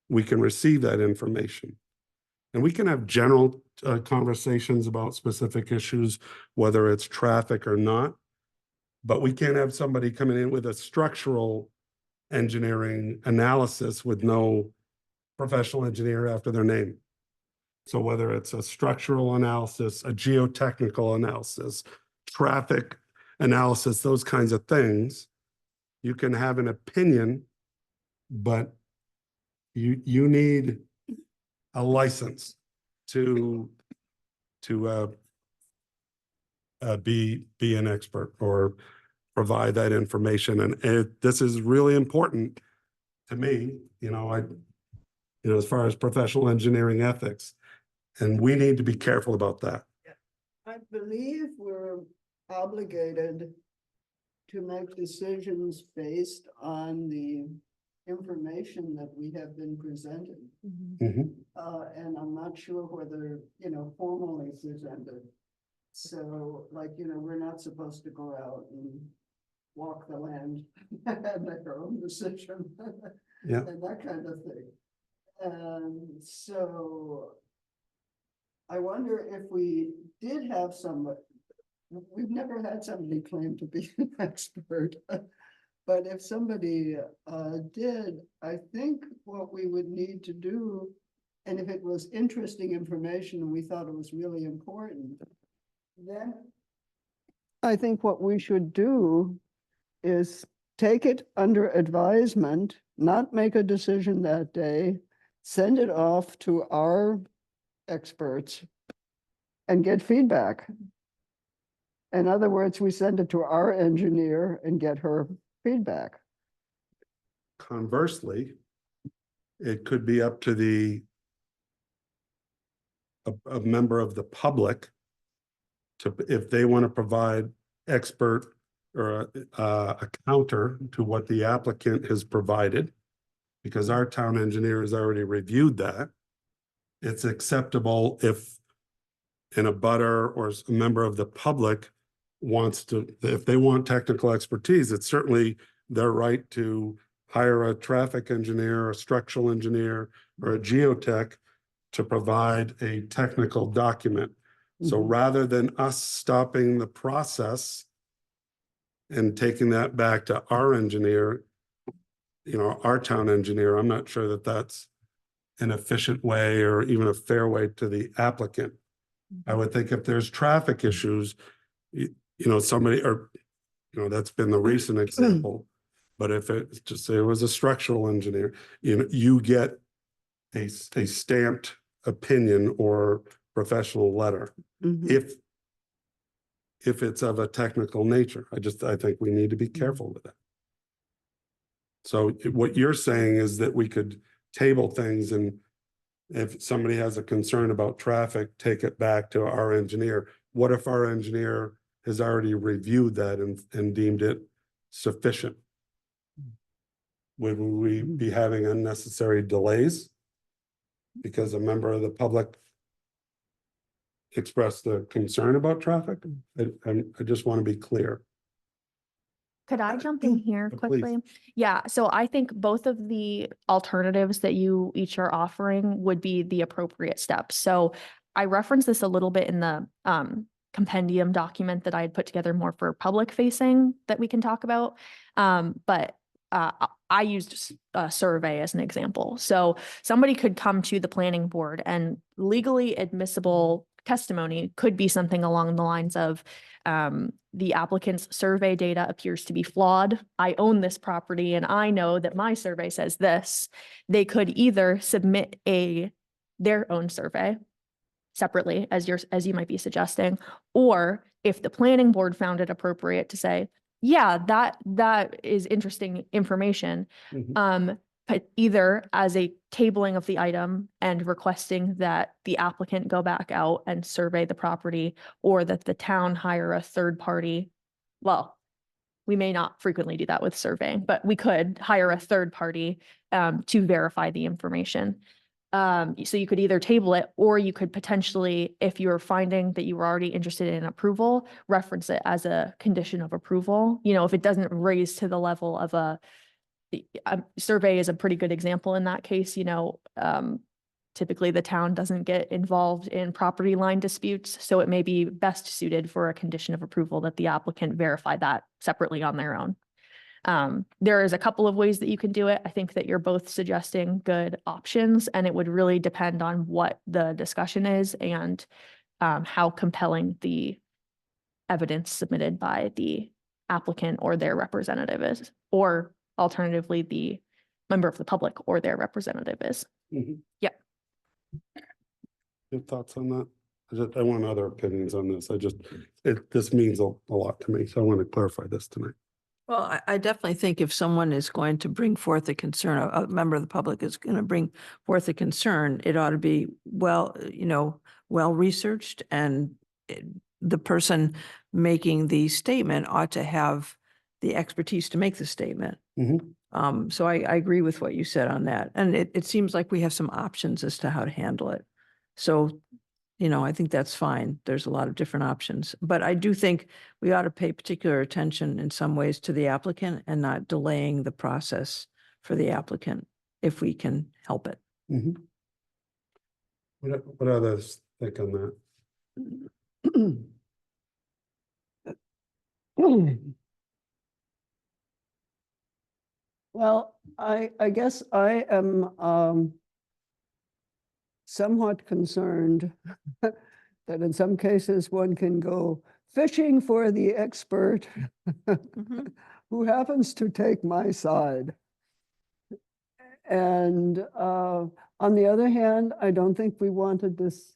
We can receive that information. And we can have general conversations about specific issues, whether it's traffic or not. But we can't have somebody coming in with a structural engineering analysis with no professional engineer after their name. So whether it's a structural analysis, a geotechnical analysis, traffic analysis, those kinds of things, you can have an opinion, but you need a license to be an expert or provide that information. And this is really important to me, as far as professional engineering ethics. And we need to be careful about that. I believe we're obligated to make decisions based on the information that we have been presented. Mhm. And I'm not sure whether, formally presented. So we're not supposed to go out and walk the land and make our own decision. Yeah. And that kind of thing. And so I wonder if we did have somebody, we've never had somebody claim to be an expert. But if somebody did, I think what we would need to do, and if it was interesting information and we thought it was really important, then I think what we should do is take it under advisement, not make a decision that day, send it off to our experts and get feedback. In other words, we send it to our engineer and get her feedback. Conversely, it could be up to a member of the public to, if they want to provide expert or a counter to what the applicant has provided, because our town engineer has already reviewed that. It's acceptable if a butter or a member of the public wants to, if they want technical expertise, it's certainly their right to hire a traffic engineer, a structural engineer, or a geotech to provide a technical document. So rather than us stopping the process and taking that back to our engineer, our town engineer, I'm not sure that that's an efficient way or even a fair way to the applicant. I would think if there's traffic issues, somebody, or, that's been the recent example. But if it's just say it was a structural engineer, you get a stamped opinion or professional letter. Mhm. If it's of a technical nature, I think we need to be careful with that. So what you're saying is that we could table things, and if somebody has a concern about traffic, take it back to our engineer. What if our engineer has already reviewed that and deemed it sufficient? Would we be having unnecessary delays? Because a member of the public expressed a concern about traffic? I just want to be clear. Could I jump in here Please. quickly? Yeah, so I think both of the alternatives that you each are offering would be the appropriate steps. So I referenced this a little bit in the compendium document that I had put together more for public facing that we can talk about. But I used a survey as an example. So somebody could come to the planning board, and legally admissible testimony could be something along the lines of, the applicant's survey data appears to be flawed. I own this property and I know that my survey says this. They could either submit their own survey separately, as you might be suggesting, or if the planning board found it appropriate to say, yeah, that is interesting information. But either as a tabling of the item and requesting that the applicant go back out and survey the property, or that the town hire a third party. Well, we may not frequently do that with surveying, but we could hire a third party to verify the information. So you could either table it, or you could potentially, if you're finding that you were already interested in approval, reference it as a condition of approval. If it doesn't raise to the level of a survey is a pretty good example in that case. Typically the town doesn't get involved in property line disputes, so it may be best suited for a condition of approval that the applicant verify that separately on their own. There is a couple of ways that you can do it. I think that you're both suggesting good options, and it would really depend on what the discussion is and how compelling the evidence submitted by the applicant or their representative is, or alternatively, the member of the public or their representative is. Yep. Your thoughts on that? I want other opinions on this. This means a lot to me, so I want to clarify this tonight. Well, I definitely think if someone is going to bring forth a concern, a member of the public is going to bring forth a concern, it ought to be well researched, and the person making the statement ought to have the expertise to make the statement. So I agree with what you said on that. And it seems like we have some options as to how to handle it. So, I think that's fine. There's a lot of different options, but I do think we ought to pay particular attention in some ways to the applicant and not delaying the process for the applicant if we can help it. What others think on that? Well, I guess I am somewhat concerned that in some cases one can go fishing for the expert who happens to take my side. And on the other hand, I don't think we wanted this.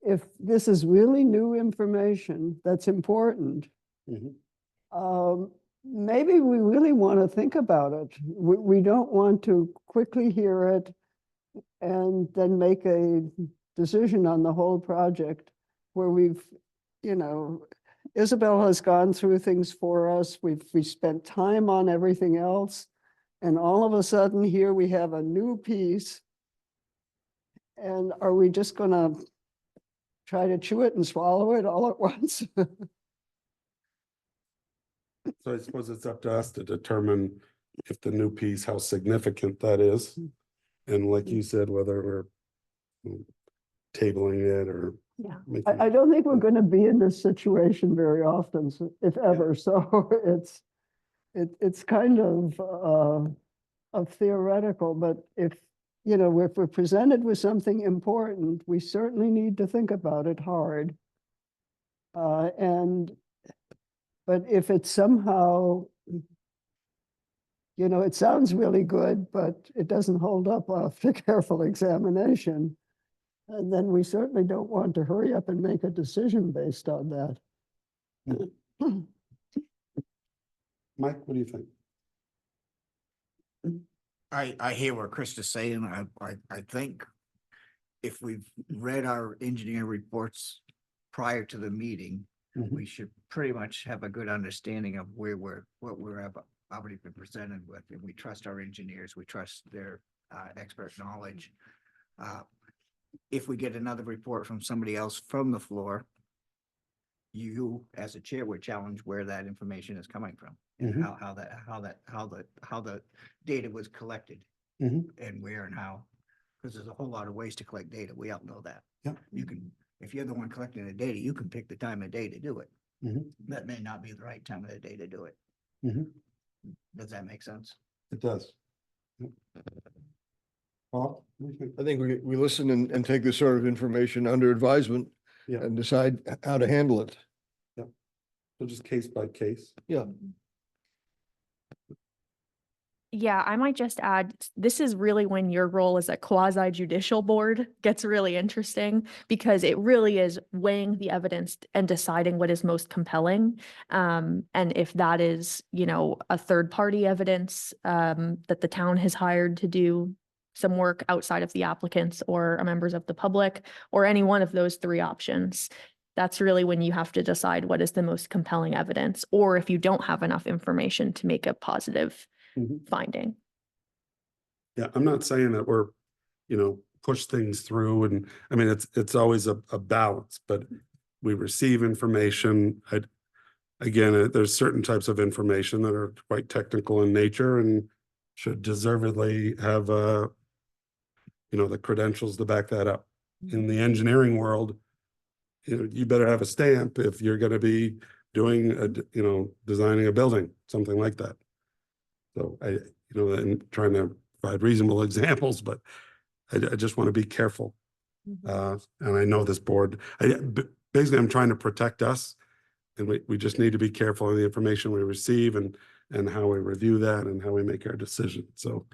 If this is really new information that's important, maybe we really want to think about it. We don't want to quickly hear it and then make a decision on the whole project where we've, Isabel has gone through things for us. We spent time on everything else. And all of a sudden here we have a new piece. And are we just going to try to chew it and swallow it all at once? So I suppose it's up to us to determine if the new piece, how significant that is. And like you said, whether we're tabling it or. Yeah. I don't think we're going to be in this situation very often, if ever. So it's kind of of theoretical, but if, you know, if we're presented with something important, we certainly need to think about it hard. But if it's somehow, you know, it sounds really good, but it doesn't hold up after careful examination, and then we certainly don't want to hurry up and make a decision based on that. Mike, what do you think? I hear what Chris is saying. I think if we've read our engineer reports prior to the meeting, Mhm. we should pretty much have a good understanding of what we're already been presented with. And we trust our engineers, we trust their expert knowledge. If we get another report from somebody else from the floor, you as a chair would challenge where that information is coming from. And Mhm. how the data was collected. Mhm. And where and how, because there's a whole lot of ways to collect data. We all know that. Yeah. You can, if you're the one collecting the data, you can pick the time of day to do it. Mhm. That may not be the right time of the day to do it. Mhm. Does that make sense? It does. Yep. Paul, what do you think? I think we listen and take this sort of information under advisement Yeah. and decide how to handle it. So just case by case. Yeah. Yeah, I might just add, this is really when your role as a quasi judicial board gets really interesting because it really is weighing the evidence and deciding what is most compelling. And if that is, you know, a third party evidence that the town has hired to do some work outside of the applicants or members of the public, or any one of those three options. That's really when you have to decide what is the most compelling evidence, or if you don't have enough information to make a positive Mhm. finding. Yeah, I'm not saying that we're, you know, push things through and, I mean, it's always a balance, but we receive information. Again, there's certain types of information that are quite technical in nature and should deservedly have, you know, the credentials to back that up. In the engineering world, you know, you better have a stamp if you're gonna be doing, you know, designing a building, something like that. So you know, and trying to provide reasonable examples, but I just want to be careful. And I know this board, basically I'm trying to protect us. And we just need to be careful of the information we receive and how we review that and how we make our decision. So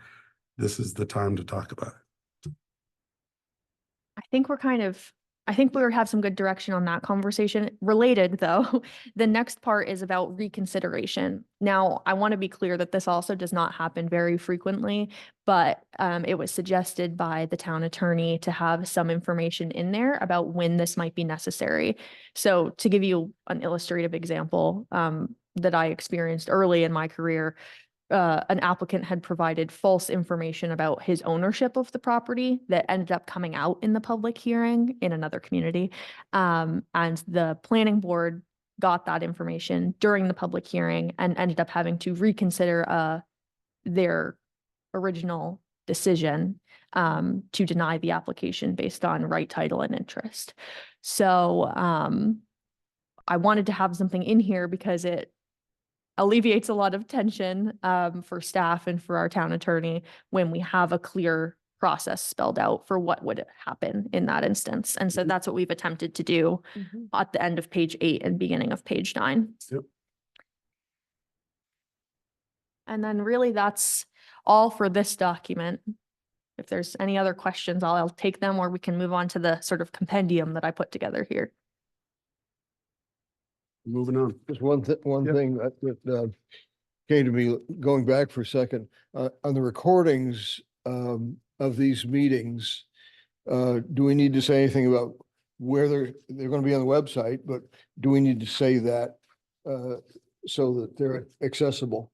this is the time to talk about it. I think we have some good direction on that conversation. Related though, the next part is about reconsideration. Now, I want to be clear that this also does not happen very frequently, but it was suggested by the town attorney to have some information in there about when this might be necessary. So to give you an illustrative example that I experienced early in my career, an applicant had provided false information about his ownership of the property that ended up coming out in the public hearing in another community. And the planning board got that information during the public hearing and ended up having to reconsider their original decision to deny the application based on right title and interest. So I wanted to have something in here because it alleviates a lot of tension for staff and for our town attorney when we have a clear process spelled out for what would happen in that instance. And so that's what we've attempted to do at the end of page 8 and beginning of page 9. Yep. And then really that's all for this document. If there's any other questions, I'll take them, or we can move on to the sort of compendium that I put together here. Moving on. Just one Yep. thing that came to me going back for a second, on the recordings of these meetings, do we need to say anything about where they're going to be on the website, but do we need to say that so that they're accessible?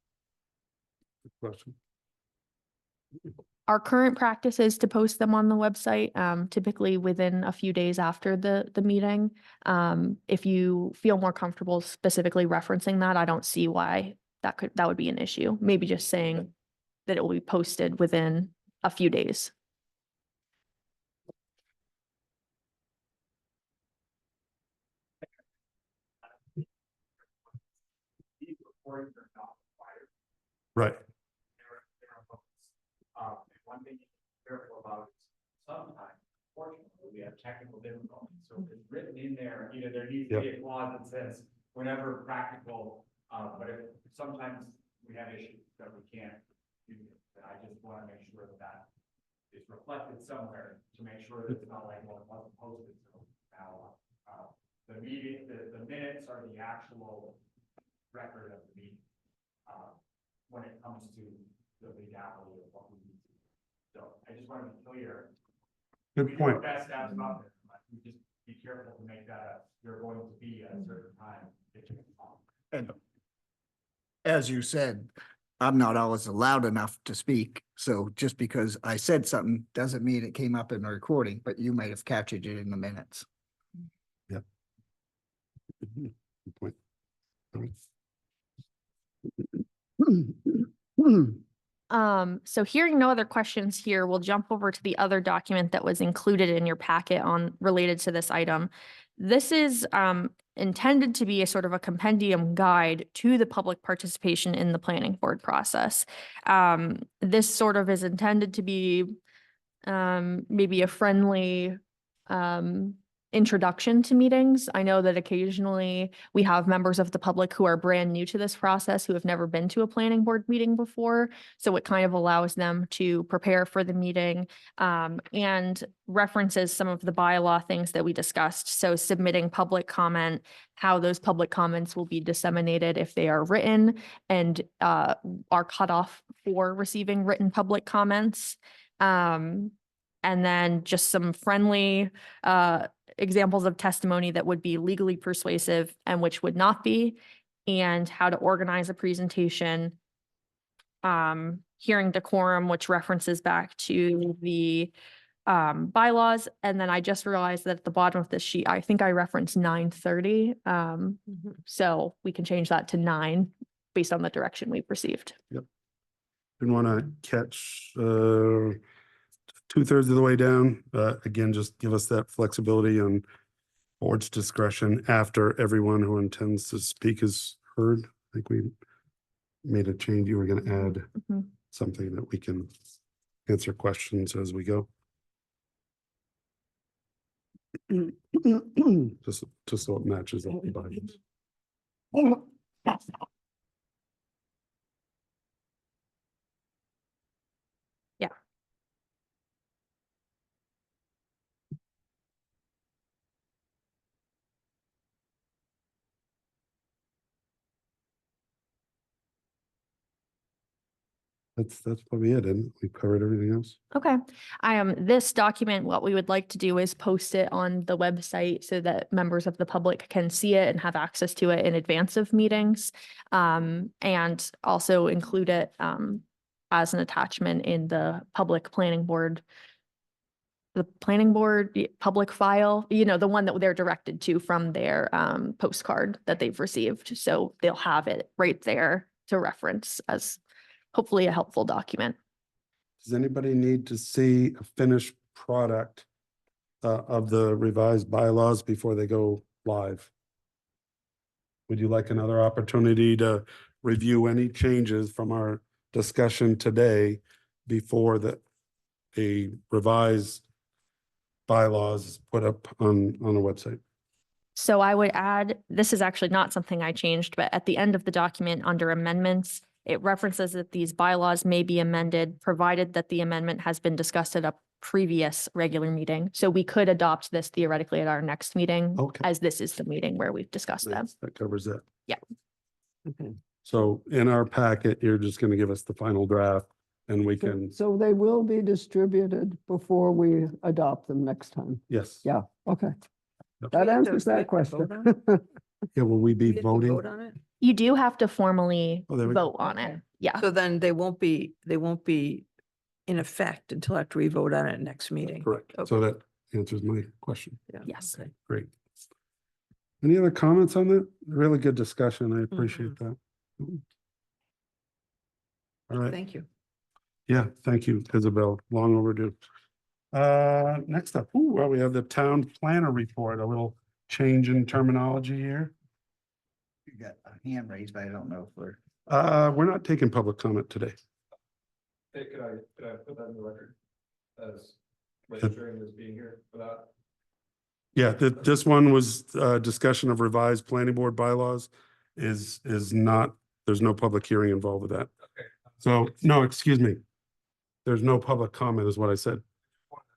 Good question. Our current practice is to post them on the website, typically within a few days after the meeting. If you feel more comfortable specifically referencing that, I don't see why that would be an issue. Maybe just saying that it will be posted within a few days. Right. technical difficulty. So if it's written in there, you know, there needs to be a clause that says whenever practical, but if sometimes we have issues that we can't do. And I just want to make sure that that is reflected somewhere to make sure that it's not like, well, it wasn't posted. So now, the meeting, the minutes are the actual record of the meeting. When it comes to the legality of what we need to do. So I just want to be clear. Good We do our point. best to have it up there, but we just be careful to make that you're going to be at a certain time. That you can talk. And as you said, I'm not always allowed enough to speak. So just because I said something doesn't mean it came up in the recording, but you might have captured it in the minutes. Good point. So hearing no other questions here, we'll jump over to the other document that was included in your packet on related to this item. This is intended to be a sort of a compendium guide to the public participation in the planning board process. This sort of is intended to be maybe a friendly introduction to meetings. I know that occasionally we have members of the public who are brand new to this process, who have never been to a planning board meeting before. So it kind of allows them to prepare for the meeting and references some of the bylaw things that we discussed. So submitting public comment, how those public comments will be disseminated if they are written and are cut off for receiving written public comments. And then just some friendly examples of testimony that would be legally persuasive and which would not be, and how to organize a presentation. Hearing decorum, which references back to the bylaws. And then I just realized that at the bottom of this sheet, I think I referenced 9:30. So we can change that to 9 based on the direction we've received. Didn't want to catch 2/3 of the way down. Again, just give us that flexibility on board's discretion after everyone who intends to speak is heard. I think we made a change. You were going to add Mhm. something that we can answer questions as we go. Just so it matches up the Bibles. That's probably it, and we've covered everything else. Okay. This document, what we would like to do is post it on the website so that members of the public can see it and have access to it in advance of meetings. And also include it as an attachment in the public planning board. The planning board public file, you know, the one that they're directed to from their postcard that they've received. So they'll have it right there to reference as hopefully a helpful document. Does anybody need to see a finished product of the revised bylaws before they go live? Would you like another opportunity to review any changes from our discussion today before a revised bylaws put up on a website? So I would add, this is actually not something I changed, but at the end of the document under amendments, it references that these bylaws may be amended, provided that the amendment has been discussed at a previous regular meeting. So we could adopt this theoretically at our next meeting, Okay. as this is the meeting where we've discussed them. Nice. That covers it. Yeah. Okay. So in our packet, you're just going to give us the final draft and we can, So they will be distributed before we adopt them next time. yes. Yeah, okay. Yep. That We have to- answers we that have to vote question. on Yeah, will we be voting? Vote on it? You do have to formally Oh, there we go. vote on it. Yeah. So then they won't be in effect until after we vote on it next meeting. Correct. So that answers my question. Yeah. Yes. Okay. Great. Any other comments on that? Really good discussion. I appreciate that. All right. Thank you. Yeah, thank you, Isabel. Long overdue. Next up, well, we have the town planner report, a little change in terminology here. You got a hand raised, but I don't know if we're. We're not taking public comment today. Hey, could I put that in the record as registering as being here for that? Yeah, this one was discussion of revised planning board bylaws is not, there's no public hearing involved with that. So, no, excuse me. There's no public comment is what I said.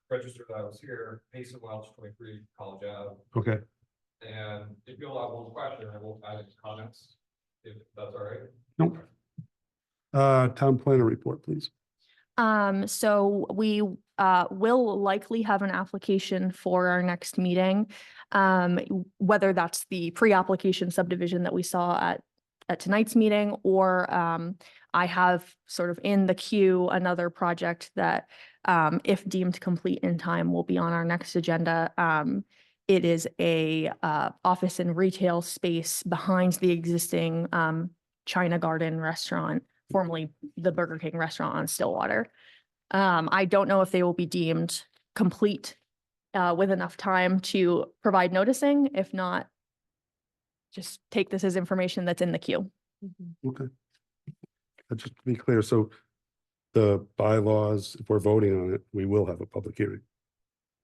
Registered that I was here, Mason Welch, 23 College Ave. Okay, And if you'll have one question, I will add comments, if that's all right. nope. Town planner report, please. So we will likely have an application for our next meeting. Whether that's the pre-application subdivision that we saw at tonight's meeting, or I have sort of in the queue another project that if deemed complete in time will be on our next agenda. It is a office and retail space behind the existing China Garden restaurant, formerly the Burger King restaurant on Stillwater. I don't know if they will be deemed complete with enough time to provide noticing. If not, just take this as information that's in the queue. Okay. Just to be clear, so the bylaws, if we're voting on it, we will have a public hearing.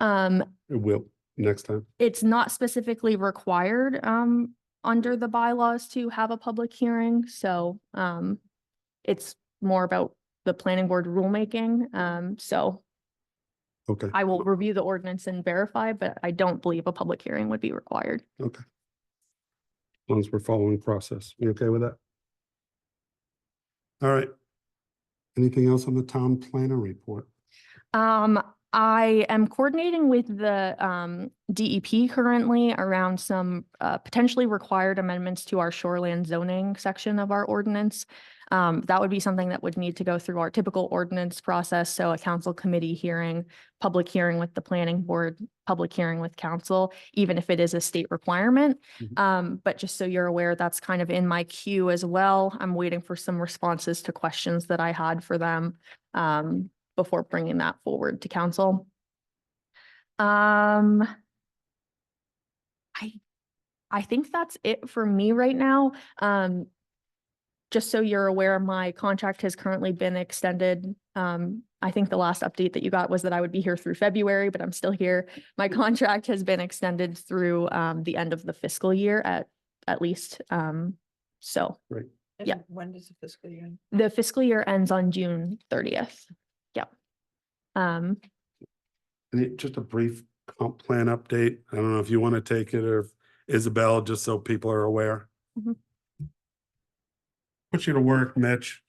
It will next time. It's not specifically required under the bylaws to have a public hearing, so it's more about the planning board rulemaking. So Okay, I will review the ordinance and verify, but I don't believe a public hearing would be required. okay. As long as we're following process. You okay with that? All right. Anything else on the town planner report? I am coordinating with the DEP currently around some potentially required amendments to our shoreland zoning section of our ordinance. That would be something that would need to go through our typical ordinance process. So a council committee hearing, public hearing with the planning board, public hearing with council, even if it is a state requirement. But just so you're aware, that's kind of in my queue as well. I'm waiting for some responses to questions that I had for them before bringing that forward to council. I think that's it for me right now. Just so you're aware, my contract has currently been extended. I think the last update that you got was that I would be here through February, but I'm still here. My contract has been extended through the end of the fiscal year at least. So Right. Yeah. When does the fiscal year end? the fiscal year ends on June 30th. Yeah. Just a brief comp plan update. I don't know if you want to take it or Isabel, just so people are aware. Mhm. Put you to work, Mitch.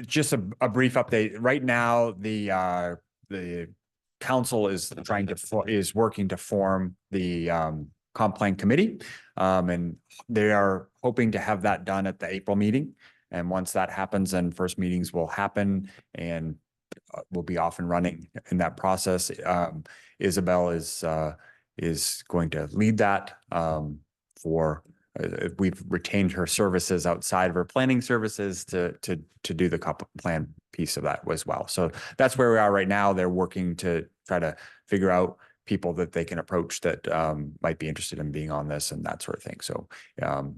Just a brief update. Right now, the council is trying to, is working to form the comp plan committee. And they are hoping to have that done at the April meeting. And once that happens, then first meetings will happen and we'll be off and running in that process. Isabel is going to lead that we've retained her services outside of her planning services to do the comp plan piece of that as well. So that's where we are right now. They're working to try to figure out people that they can approach that might be interested in being on this and that sort of thing. So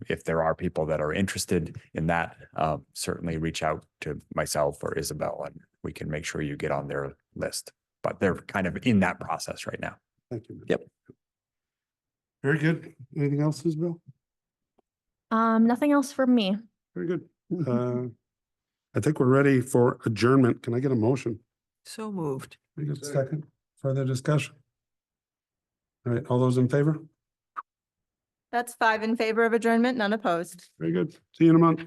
if there are people that are interested in that, certainly reach out to myself or Isabel and we can make sure you get on their list. But they're kind of in that process right now. Thank you. Mitch. Yep. Very good. Anything else, Isabel? Nothing else from me. Very good. I think we're ready for adjournment. Can I get a motion? So moved. Can I get a second? Further discussion? All right, all those in favor? That's 5 in favor of adjournment, none opposed. Very good. See you in a month.